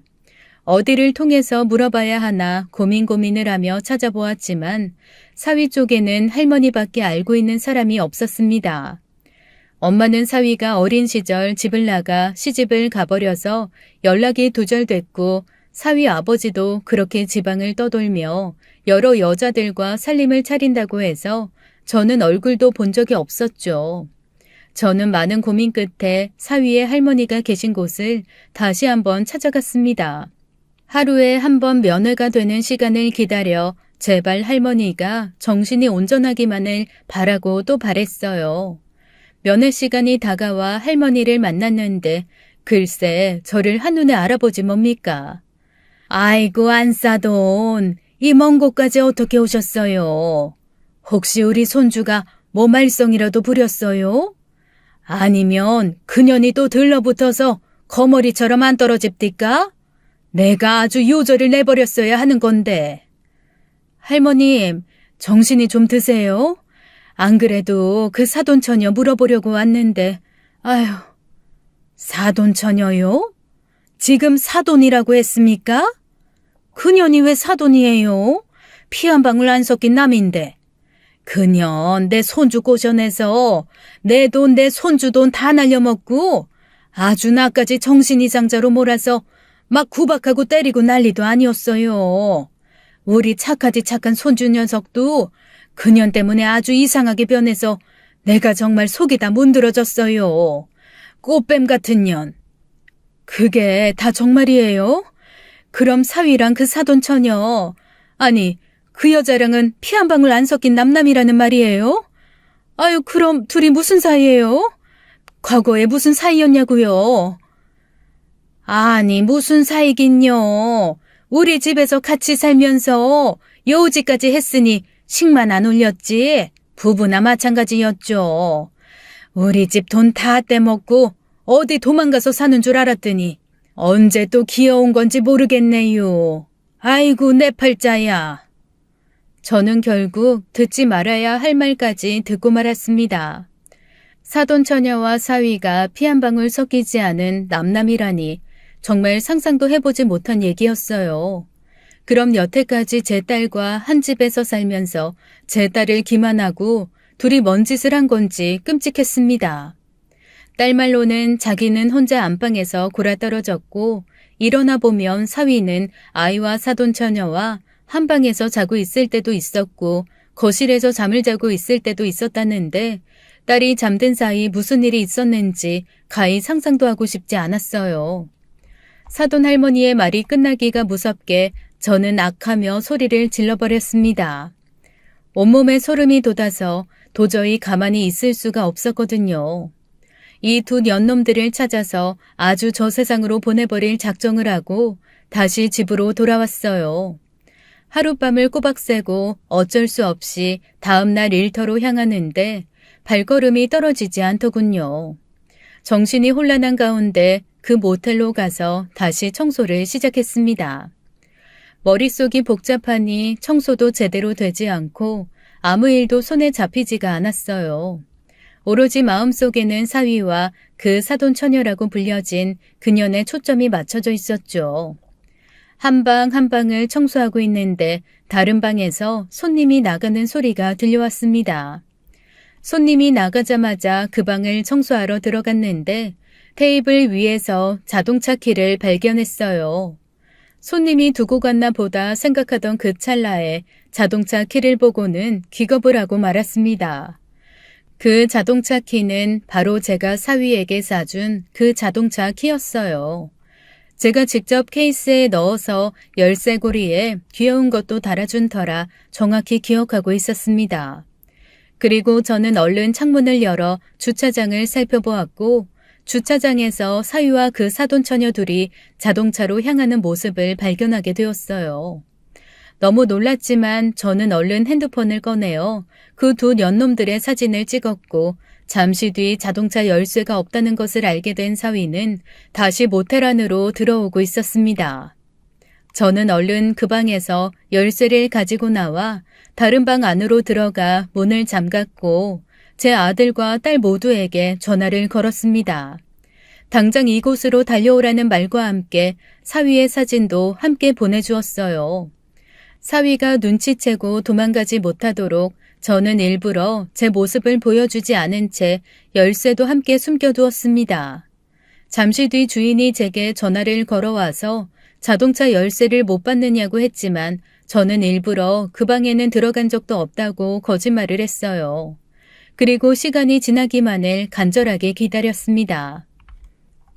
어디를 통해서 물어봐야 하나 고민을 하며 찾아보았지만 사위 쪽에는 할머니밖에 알고 있는 사람이 없었습니다. 엄마는 사위가 어린 시절 집을 나가 시집을 가버려서 연락이 두절됐고 사위 아버지도 그렇게 지방을 떠돌며 여러 여자들과 살림을 차린다고 해서 저는 얼굴도 본 적이 없었죠. 저는 많은 고민 끝에 사위의 할머니가 계신 곳을 다시 한번 찾아갔습니다. 하루에 한 번 면회가 되는 시간을 기다려 제발 할머니가 정신이 온전하기만을 바라고 또 바랬어요. 면회 시간이 다가와 할머니를 만났는데 글쎄 저를 한눈에 알아보지 뭡니까? 아이고 안사돈, 이 먼 곳까지 어떻게 오셨어요? 혹시 우리 손주가 뭐 말썽이라도 부렸어요? 아니면 그년이 또 들러붙어서 거머리처럼 안 떨어집디까? 내가 아주 요절을 내버렸어야 하는 건데. 할머님, 정신이 좀 드세요? 안 그래도 그 사돈처녀 물어보려고 왔는데, 아휴, 사돈처녀요? 지금 사돈이라고 했습니까? 그년이 왜 사돈이에요? 피 한 방울 안 섞인 남인데. 그년 내 손주 꼬셔내서 내 돈, 내 손주 돈 다 날려먹고 아주 나까지 정신이상자로 몰아서 막 구박하고 때리고 난리도 아니었어요. 우리 착하디 착한 손주 녀석도 그년 때문에 아주 이상하게 변해서 내가 정말 속이 다 문드러졌어요. 꽃뱀 같은 년. 그게 다 정말이에요? 그럼 사위랑 그 사돈처녀, 아니 그 여자랑은 피 한 방울 안 섞인 남남이라는 말이에요? 아유, 그럼 둘이 무슨 사이예요? 과거에 무슨 사이였냐고요? 아니, 무슨 사이긴요. 우리 집에서 같이 살면서 여우지까지 했으니 식만 안 올렸지. 부부나 마찬가지였죠. 우리 집 돈 다 떼먹고 어디 도망가서 사는 줄 알았더니 언제 또 귀여운 건지 모르겠네요. 아이고, 내 팔자야. 저는 결국 듣지 말아야 할 말까지 듣고 말았습니다. 사돈처녀와 사위가 피 한 방울 섞이지 않은 남남이라니 정말 상상도 해보지 못한 얘기였어요. 그럼 여태까지 제 딸과 한 집에서 살면서 제 딸을 기만하고 둘이 뭔 짓을 한 건지 끔찍했습니다. 딸 말로는 자기는 혼자 안방에서 골아떨어졌고 일어나 보면 사위는 아이와 사돈처녀와 한 방에서 자고 있을 때도 있었고 거실에서 잠을 자고 있을 때도 있었다는데 딸이 잠든 사이 무슨 일이 있었는지 가히 상상도 하고 싶지 않았어요. 사돈 할머니의 말이 끝나기가 무섭게 저는 악하며 소리를 질러버렸습니다. 온몸에 소름이 돋아서 도저히 가만히 있을 수가 없었거든요. 이 두 년놈들을 찾아서 아주 저 세상으로 보내버릴 작정을 하고 다시 집으로 돌아왔어요. 하룻밤을 꼬박 새고 어쩔 수 없이 다음날 일터로 향하는데 발걸음이 떨어지지 않더군요. 정신이 혼란한 가운데 그 모텔로 가서 다시 청소를 시작했습니다. 머릿속이 복잡하니 청소도 제대로 되지 않고 아무 일도 손에 잡히지가 않았어요. 오로지 마음속에는 사위와 그 사돈처녀라고 불려진 그년의 초점이 맞춰져 있었죠. 한 방 한 방을 청소하고 있는데 다른 방에서 손님이 나가는 소리가 들려왔습니다. 손님이 나가자마자 그 방을 청소하러 들어갔는데 테이블 위에서 자동차 키를 발견했어요. 손님이 두고 갔나 보다 생각하던 그 찰나에 자동차 키를 보고는 기겁을 하고 말았습니다. 그 자동차 키는 바로 제가 사위에게 사준 그 자동차 키였어요. 제가 직접 케이스에 넣어서 열쇠고리에 귀여운 것도 달아준 터라 정확히 기억하고 있었습니다. 그리고 저는 얼른 창문을 열어 주차장을 살펴보았고 주차장에서 사위와 그 사돈처녀 둘이 자동차로 향하는 모습을 발견하게 되었어요. 너무 놀랐지만 저는 얼른 핸드폰을 꺼내어 그 두 년놈들의 사진을 찍었고 잠시 뒤 자동차 열쇠가 없다는 것을 알게 된 사위는 다시 모텔 안으로 들어오고 있었습니다. 저는 얼른 그 방에서 열쇠를 가지고 나와 다른 방 안으로 들어가 문을 잠갔고 제 아들과 딸 모두에게 전화를 걸었습니다. 당장 이곳으로 달려오라는 말과 함께 사위의 사진도 함께 보내주었어요. 사위가 눈치채고 도망가지 못하도록 저는 일부러 제 모습을 보여주지 않은 채 열쇠도 함께 숨겨두었습니다. 잠시 뒤 주인이 제게 전화를 걸어와서 자동차 열쇠를 못 받느냐고 했지만 저는 일부러 그 방에는 들어간 적도 없다고 거짓말을 했어요. 그리고 시간이 지나기만을 간절하게 기다렸습니다.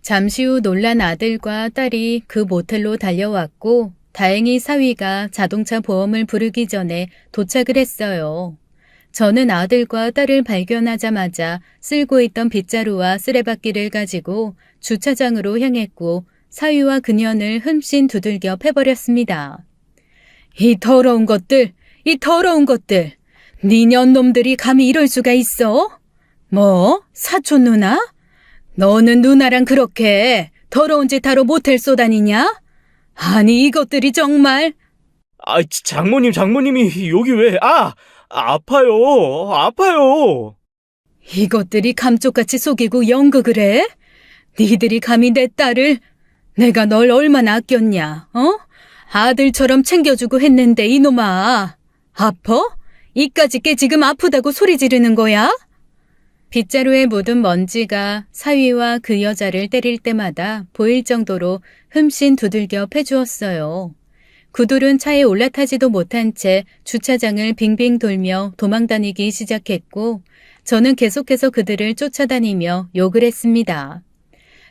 잠시 후 놀란 아들과 딸이 그 모텔로 달려왔고 다행히 사위가 자동차 보험을 부르기 전에 도착을 했어요. 저는 아들과 딸을 발견하자마자 쓸고 있던 빗자루와 쓰레받기를 가지고 주차장으로 향했고 사위와 그년을 흠씬 두들겨 패버렸습니다. 이 더러운 것들! 이 더러운 것들! 네 년놈들이 감히 이럴 수가 있어? 뭐? 사촌 누나? 너는 누나랑 그렇게 더러운 짓 하러 모텔 쏘다니냐? 아니, 이것들이 정말. 장모님이 여기 왜, 아파요. 이것들이 감쪽같이 속이고 연극을 해? 니들이 감히 내 딸을, 내가 널 얼마나 아꼈냐, 어? 아들처럼 챙겨주고 했는데 이놈아, 아파? 이까짓 게 지금 아프다고 소리 지르는 거야? 빗자루에 묻은 먼지가 사위와 그 여자를 때릴 때마다 보일 정도로 흠씬 두들겨 패주었어요. 그들은 차에 올라타지도 못한 채 주차장을 빙빙 돌며 도망다니기 시작했고 저는 계속해서 그들을 쫓아다니며 욕을 했습니다.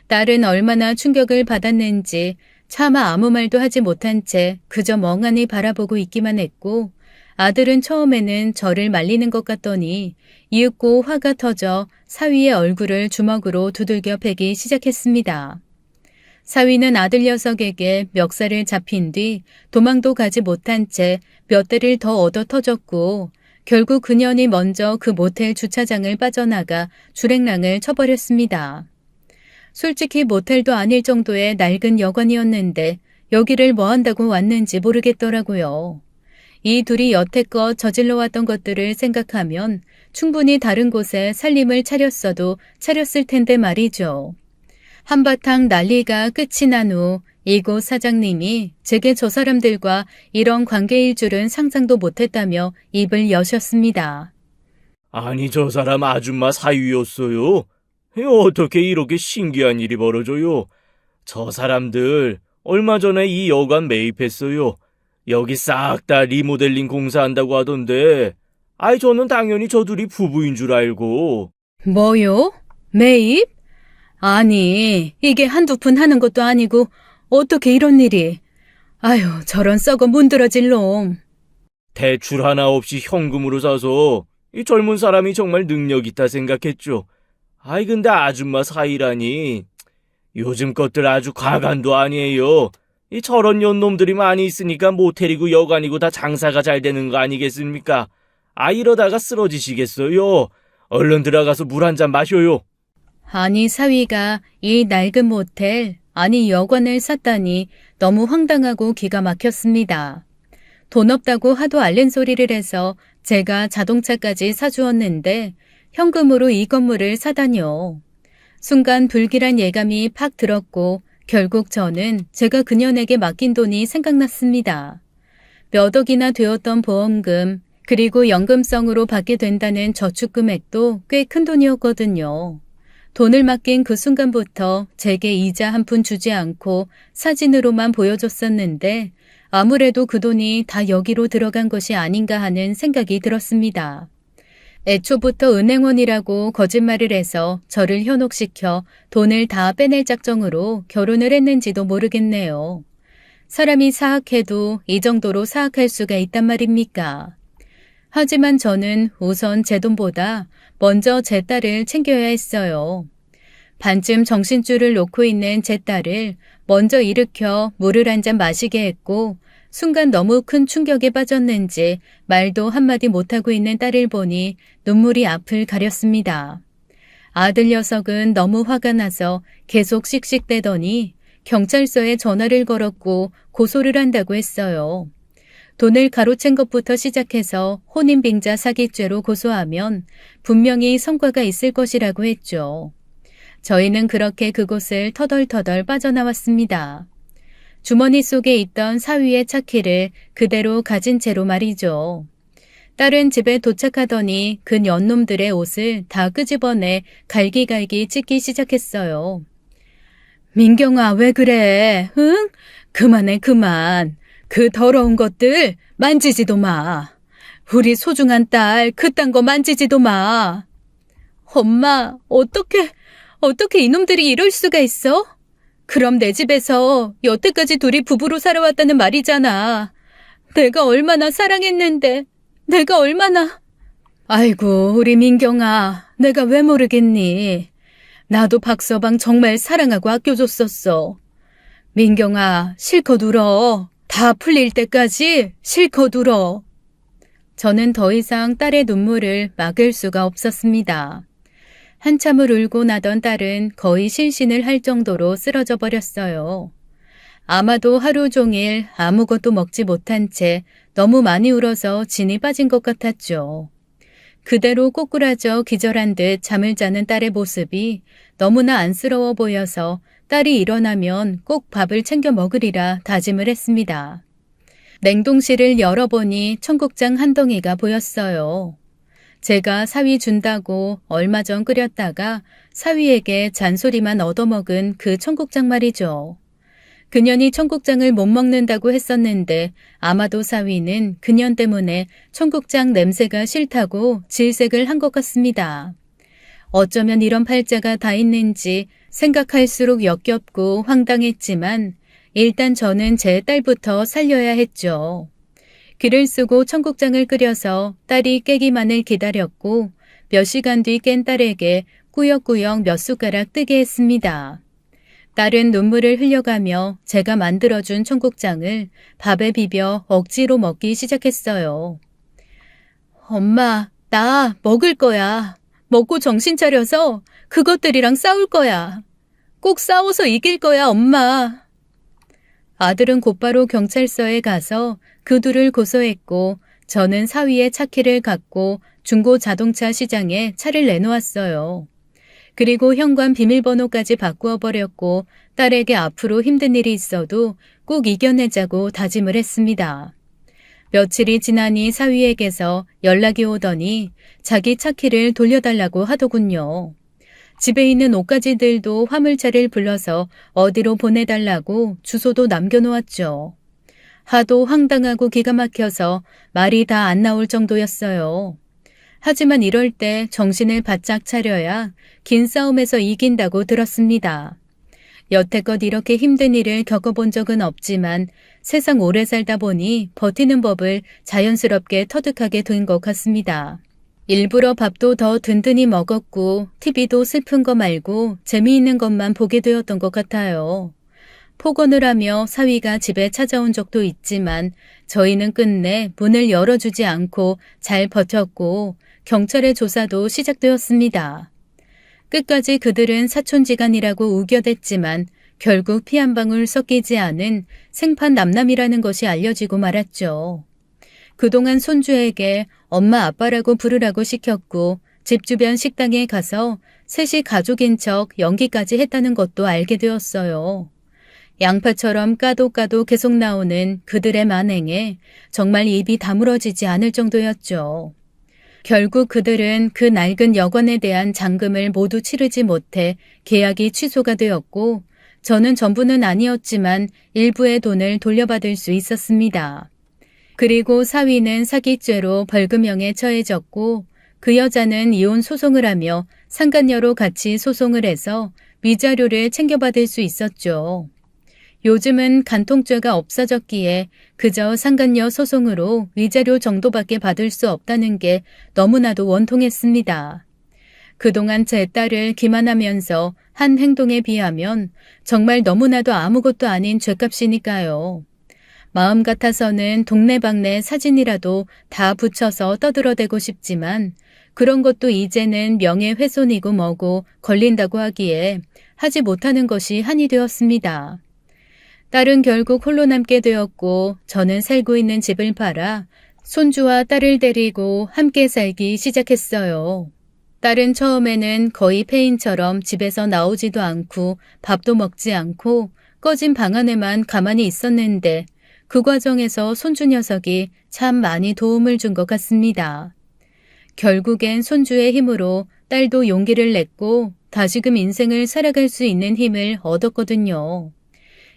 딸은 얼마나 충격을 받았는지 차마 아무 말도 하지 못한 채 그저 멍하니 바라보고 있기만 했고 아들은 처음에는 저를 말리는 것 같더니 이윽고 화가 터져 사위의 얼굴을 주먹으로 두들겨 패기 시작했습니다. 사위는 아들 녀석에게 멱살을 잡힌 뒤 도망도 가지 못한 채 몇 대를 더 얻어 터졌고 결국 그년이 먼저 그 모텔 주차장을 빠져나가 주랭랑을 쳐버렸습니다. 솔직히 모텔도 아닐 정도의 낡은 여관이었는데 여기를 뭐 한다고 왔는지 모르겠더라고요. 이 둘이 여태껏 저질러 왔던 것들을 생각하면 충분히 다른 곳에 살림을 차렸어도 차렸을 텐데 말이죠. 한바탕 난리가 끝이 난 후 이곳 사장님이 제게 저 사람들과 이런 관계일 줄은 상상도 못했다며 입을 여셨습니다. 아니, 저 사람 아줌마 사위였어요? 어떻게 이렇게 신기한 일이 벌어져요? 저 사람들 얼마 전에 이 여관 매입했어요. 여기 싹 다 리모델링 공사한다고 하던데, 저는 당연히 저 둘이 부부인 줄 알고. 뭐요? 매입? 아니, 이게 한두 푼 하는 것도 아니고 어떻게 이런 일이. 아유, 저런 썩어 문드러질 놈. 대출 하나 없이 현금으로 사서 이 젊은 사람이 정말 능력 있다 생각했죠. 근데 아줌마 사이라니. 요즘 것들 아주 과간도 아니에요. 이 저런 년놈들이 많이 있으니까 모텔이고 여관이고 다 장사가 잘 되는 거 아니겠습니까? 이러다가 쓰러지시겠어요. 얼른 들어가서 물 한 잔 마셔요. 아니, 사위가 이 낡은 모텔, 아니 여관을 샀다니 너무 황당하고 기가 막혔습니다. 돈 없다고 하도 앓는 소리를 해서 제가 자동차까지 사주었는데 현금으로 이 건물을 사다뇨. 순간 불길한 예감이 팍 들었고 결국 저는 제가 그년에게 맡긴 돈이 생각났습니다. 몇 억이나 되었던 보험금 그리고 연금성으로 받게 된다는 저축 금액도 꽤 큰 돈이었거든요. 돈을 맡긴 그 순간부터 제게 이자 한 푼 주지 않고 사진으로만 보여줬었는데 아무래도 그 돈이 다 여기로 들어간 것이 아닌가 하는 생각이 들었습니다. 애초부터 은행원이라고 거짓말을 해서 저를 현혹시켜 돈을 다 빼낼 작정으로 결혼을 했는지도 모르겠네요. 사람이 사악해도 이 정도로 사악할 수가 있단 말입니까? 하지만 저는 우선 제 돈보다 먼저 제 딸을 챙겨야 했어요. 반쯤 정신줄을 놓고 있는 제 딸을 먼저 일으켜 물을 한 잔 마시게 했고 순간 너무 큰 충격에 빠졌는지 말도 한마디 못하고 있는 딸을 보니 눈물이 앞을 가렸습니다. 아들 녀석은 너무 화가 나서 계속 씩씩대더니 경찰서에 전화를 걸었고 고소를 한다고 했어요. 돈을 가로챈 것부터 시작해서 혼인빙자 사기죄로 고소하면 분명히 성과가 있을 것이라고 했죠. 저희는 그렇게 그곳을 터덜터덜 빠져나왔습니다. 주머니 속에 있던 사위의 차키를 그대로 가진 채로 말이죠. 딸은 집에 도착하더니 그 년놈들의 옷을 다 끄집어내 갈기갈기 찢기 시작했어요. 민경아, 왜 그래? 응? 그만해, 그만. 그 더러운 것들 만지지도 마. 우리 소중한 딸 그딴 거 만지지도 마. 엄마, 어떻게 이놈들이 이럴 수가 있어? 그럼 내 집에서 여태까지 둘이 부부로 살아왔다는 말이잖아. 내가 얼마나 사랑했는데, 내가 얼마나... 아이고, 우리 민경아, 내가 왜 모르겠니? 나도 박서방 정말 사랑하고 아껴줬었어. 민경아, 실컷 울어. 다 풀릴 때까지 실컷 울어. 저는 더 이상 딸의 눈물을 막을 수가 없었습니다. 한참을 울고 나던 딸은 거의 실신을 할 정도로 쓰러져 버렸어요. 아마도 하루 종일 아무것도 먹지 못한 채 너무 많이 울어서 진이 빠진 것 같았죠. 그대로 꼬꾸라져 기절한 듯 잠을 자는 딸의 모습이 너무나 안쓰러워 보여서 딸이 일어나면 꼭 밥을 챙겨 먹으리라 다짐을 했습니다. 냉동실을 열어보니 청국장 한 덩이가 보였어요. 제가 사위 준다고 얼마 전 끓였다가 사위에게 잔소리만 얻어먹은 그 청국장 말이죠. 그년이 청국장을 못 먹는다고 했었는데 아마도 사위는 그년 때문에 청국장 냄새가 싫다고 질색을 한 것 같습니다. 어쩌면 이런 팔자가 다 있는지 생각할수록 역겹고 황당했지만 일단 저는 제 딸부터 살려야 했죠. 기를 쓰고 청국장을 끓여서 딸이 깨기만을 기다렸고 몇 시간 뒤 깬 딸에게 꾸역꾸역 몇 숟가락 뜨게 했습니다. 딸은 눈물을 흘려가며 제가 만들어준 청국장을 밥에 비벼 억지로 먹기 시작했어요. 엄마, 나 먹을 거야. 먹고 정신 차려서 그것들이랑 싸울 거야. 꼭 싸워서 이길 거야, 엄마. 아들은 곧바로 경찰서에 가서 그 둘을 고소했고 저는 사위의 차 키를 갖고 중고 자동차 시장에 차를 내놓았어요. 그리고 현관 비밀번호까지 바꾸어 버렸고 딸에게 앞으로 힘든 일이 있어도 꼭 이겨내자고 다짐을 했습니다. 며칠이 지나니 사위에게서 연락이 오더니 자기 차 키를 돌려달라고 하더군요. 집에 있는 옷가지들도 화물차를 불러서 어디로 보내달라고 주소도 남겨놓았죠. 하도 황당하고 기가 막혀서 말이 다 안 나올 정도였어요. 하지만 이럴 때 정신을 바짝 차려야 긴 싸움에서 이긴다고 들었습니다. 여태껏 이렇게 힘든 일을 겪어본 적은 없지만 세상 오래 살다 보니 버티는 법을 자연스럽게 터득하게 된 것 같습니다. 일부러 밥도 더 든든히 먹었고 TV도 슬픈 거 말고 재미있는 것만 보게 되었던 것 같아요. 폭언을 하며 사위가 집에 찾아온 적도 있지만 저희는 끝내 문을 열어주지 않고 잘 버텼고 경찰의 조사도 시작되었습니다. 끝까지 그들은 사촌지간이라고 우겨댔지만 결국 피 한 방울 섞이지 않은 생판 남남이라는 것이 알려지고 말았죠. 그동안 손주에게 엄마 아빠라고 부르라고 시켰고 집 주변 식당에 가서 셋이 가족인 척 연기까지 했다는 것도 알게 되었어요. 양파처럼 까도 계속 나오는 그들의 만행에 정말 입이 다물어지지 않을 정도였죠. 결국 그들은 그 낡은 여관에 대한 잔금을 모두 치르지 못해 계약이 취소가 되었고 저는 전부는 아니었지만 일부의 돈을 돌려받을 수 있었습니다. 그리고 사위는 사기죄로 벌금형에 처해졌고 그 여자는 이혼 소송을 하며 상간녀로 같이 소송을 해서 위자료를 챙겨받을 수 있었죠. 요즘은 간통죄가 없어졌기에 그저 상간녀 소송으로 위자료 정도밖에 받을 수 없다는 게 너무나도 원통했습니다. 그동안 제 딸을 기만하면서 한 행동에 비하면 정말 너무나도 아무것도 아닌 죗값이니까요. 마음 같아서는 동네방네 사진이라도 다 붙여서 떠들어대고 싶지만 그런 것도 이제는 명예훼손이고 뭐고 걸린다고 하기에 하지 못하는 것이 한이 되었습니다. 딸은 결국 홀로 남게 되었고 저는 살고 있는 집을 팔아 손주와 딸을 데리고 함께 살기 시작했어요. 딸은 처음에는 거의 폐인처럼 집에서 나오지도 않고 밥도 먹지 않고 꺼진 방 안에만 가만히 있었는데 그 과정에서 손주 녀석이 참 많이 도움을 준 것 같습니다. 결국엔 손주의 힘으로 딸도 용기를 냈고 다시금 인생을 살아갈 수 있는 힘을 얻었거든요.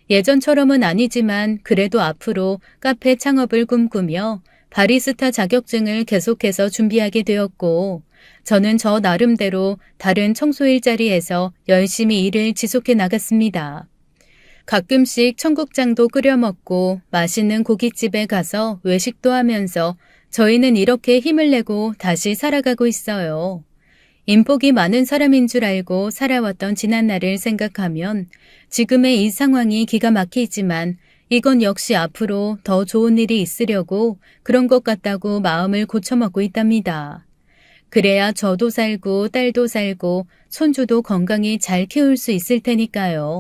예전처럼은 아니지만 그래도 앞으로 카페 창업을 꿈꾸며 바리스타 자격증을 계속해서 준비하게 되었고 저는 저 나름대로 다른 청소 일자리에서 열심히 일을 지속해 나갔습니다. 가끔씩 청국장도 끓여 먹고 맛있는 고깃집에 가서 외식도 하면서 저희는 이렇게 힘을 내고 다시 살아가고 있어요. 인복이 많은 사람인 줄 알고 살아왔던 지난날을 생각하면 지금의 이 상황이 기가 막히지만 이건 역시 앞으로 더 좋은 일이 있으려고 그런 것 같다고 마음을 고쳐먹고 있답니다. 그래야 저도 살고 딸도 살고 손주도 건강히 잘 키울 수 있을 테니까요.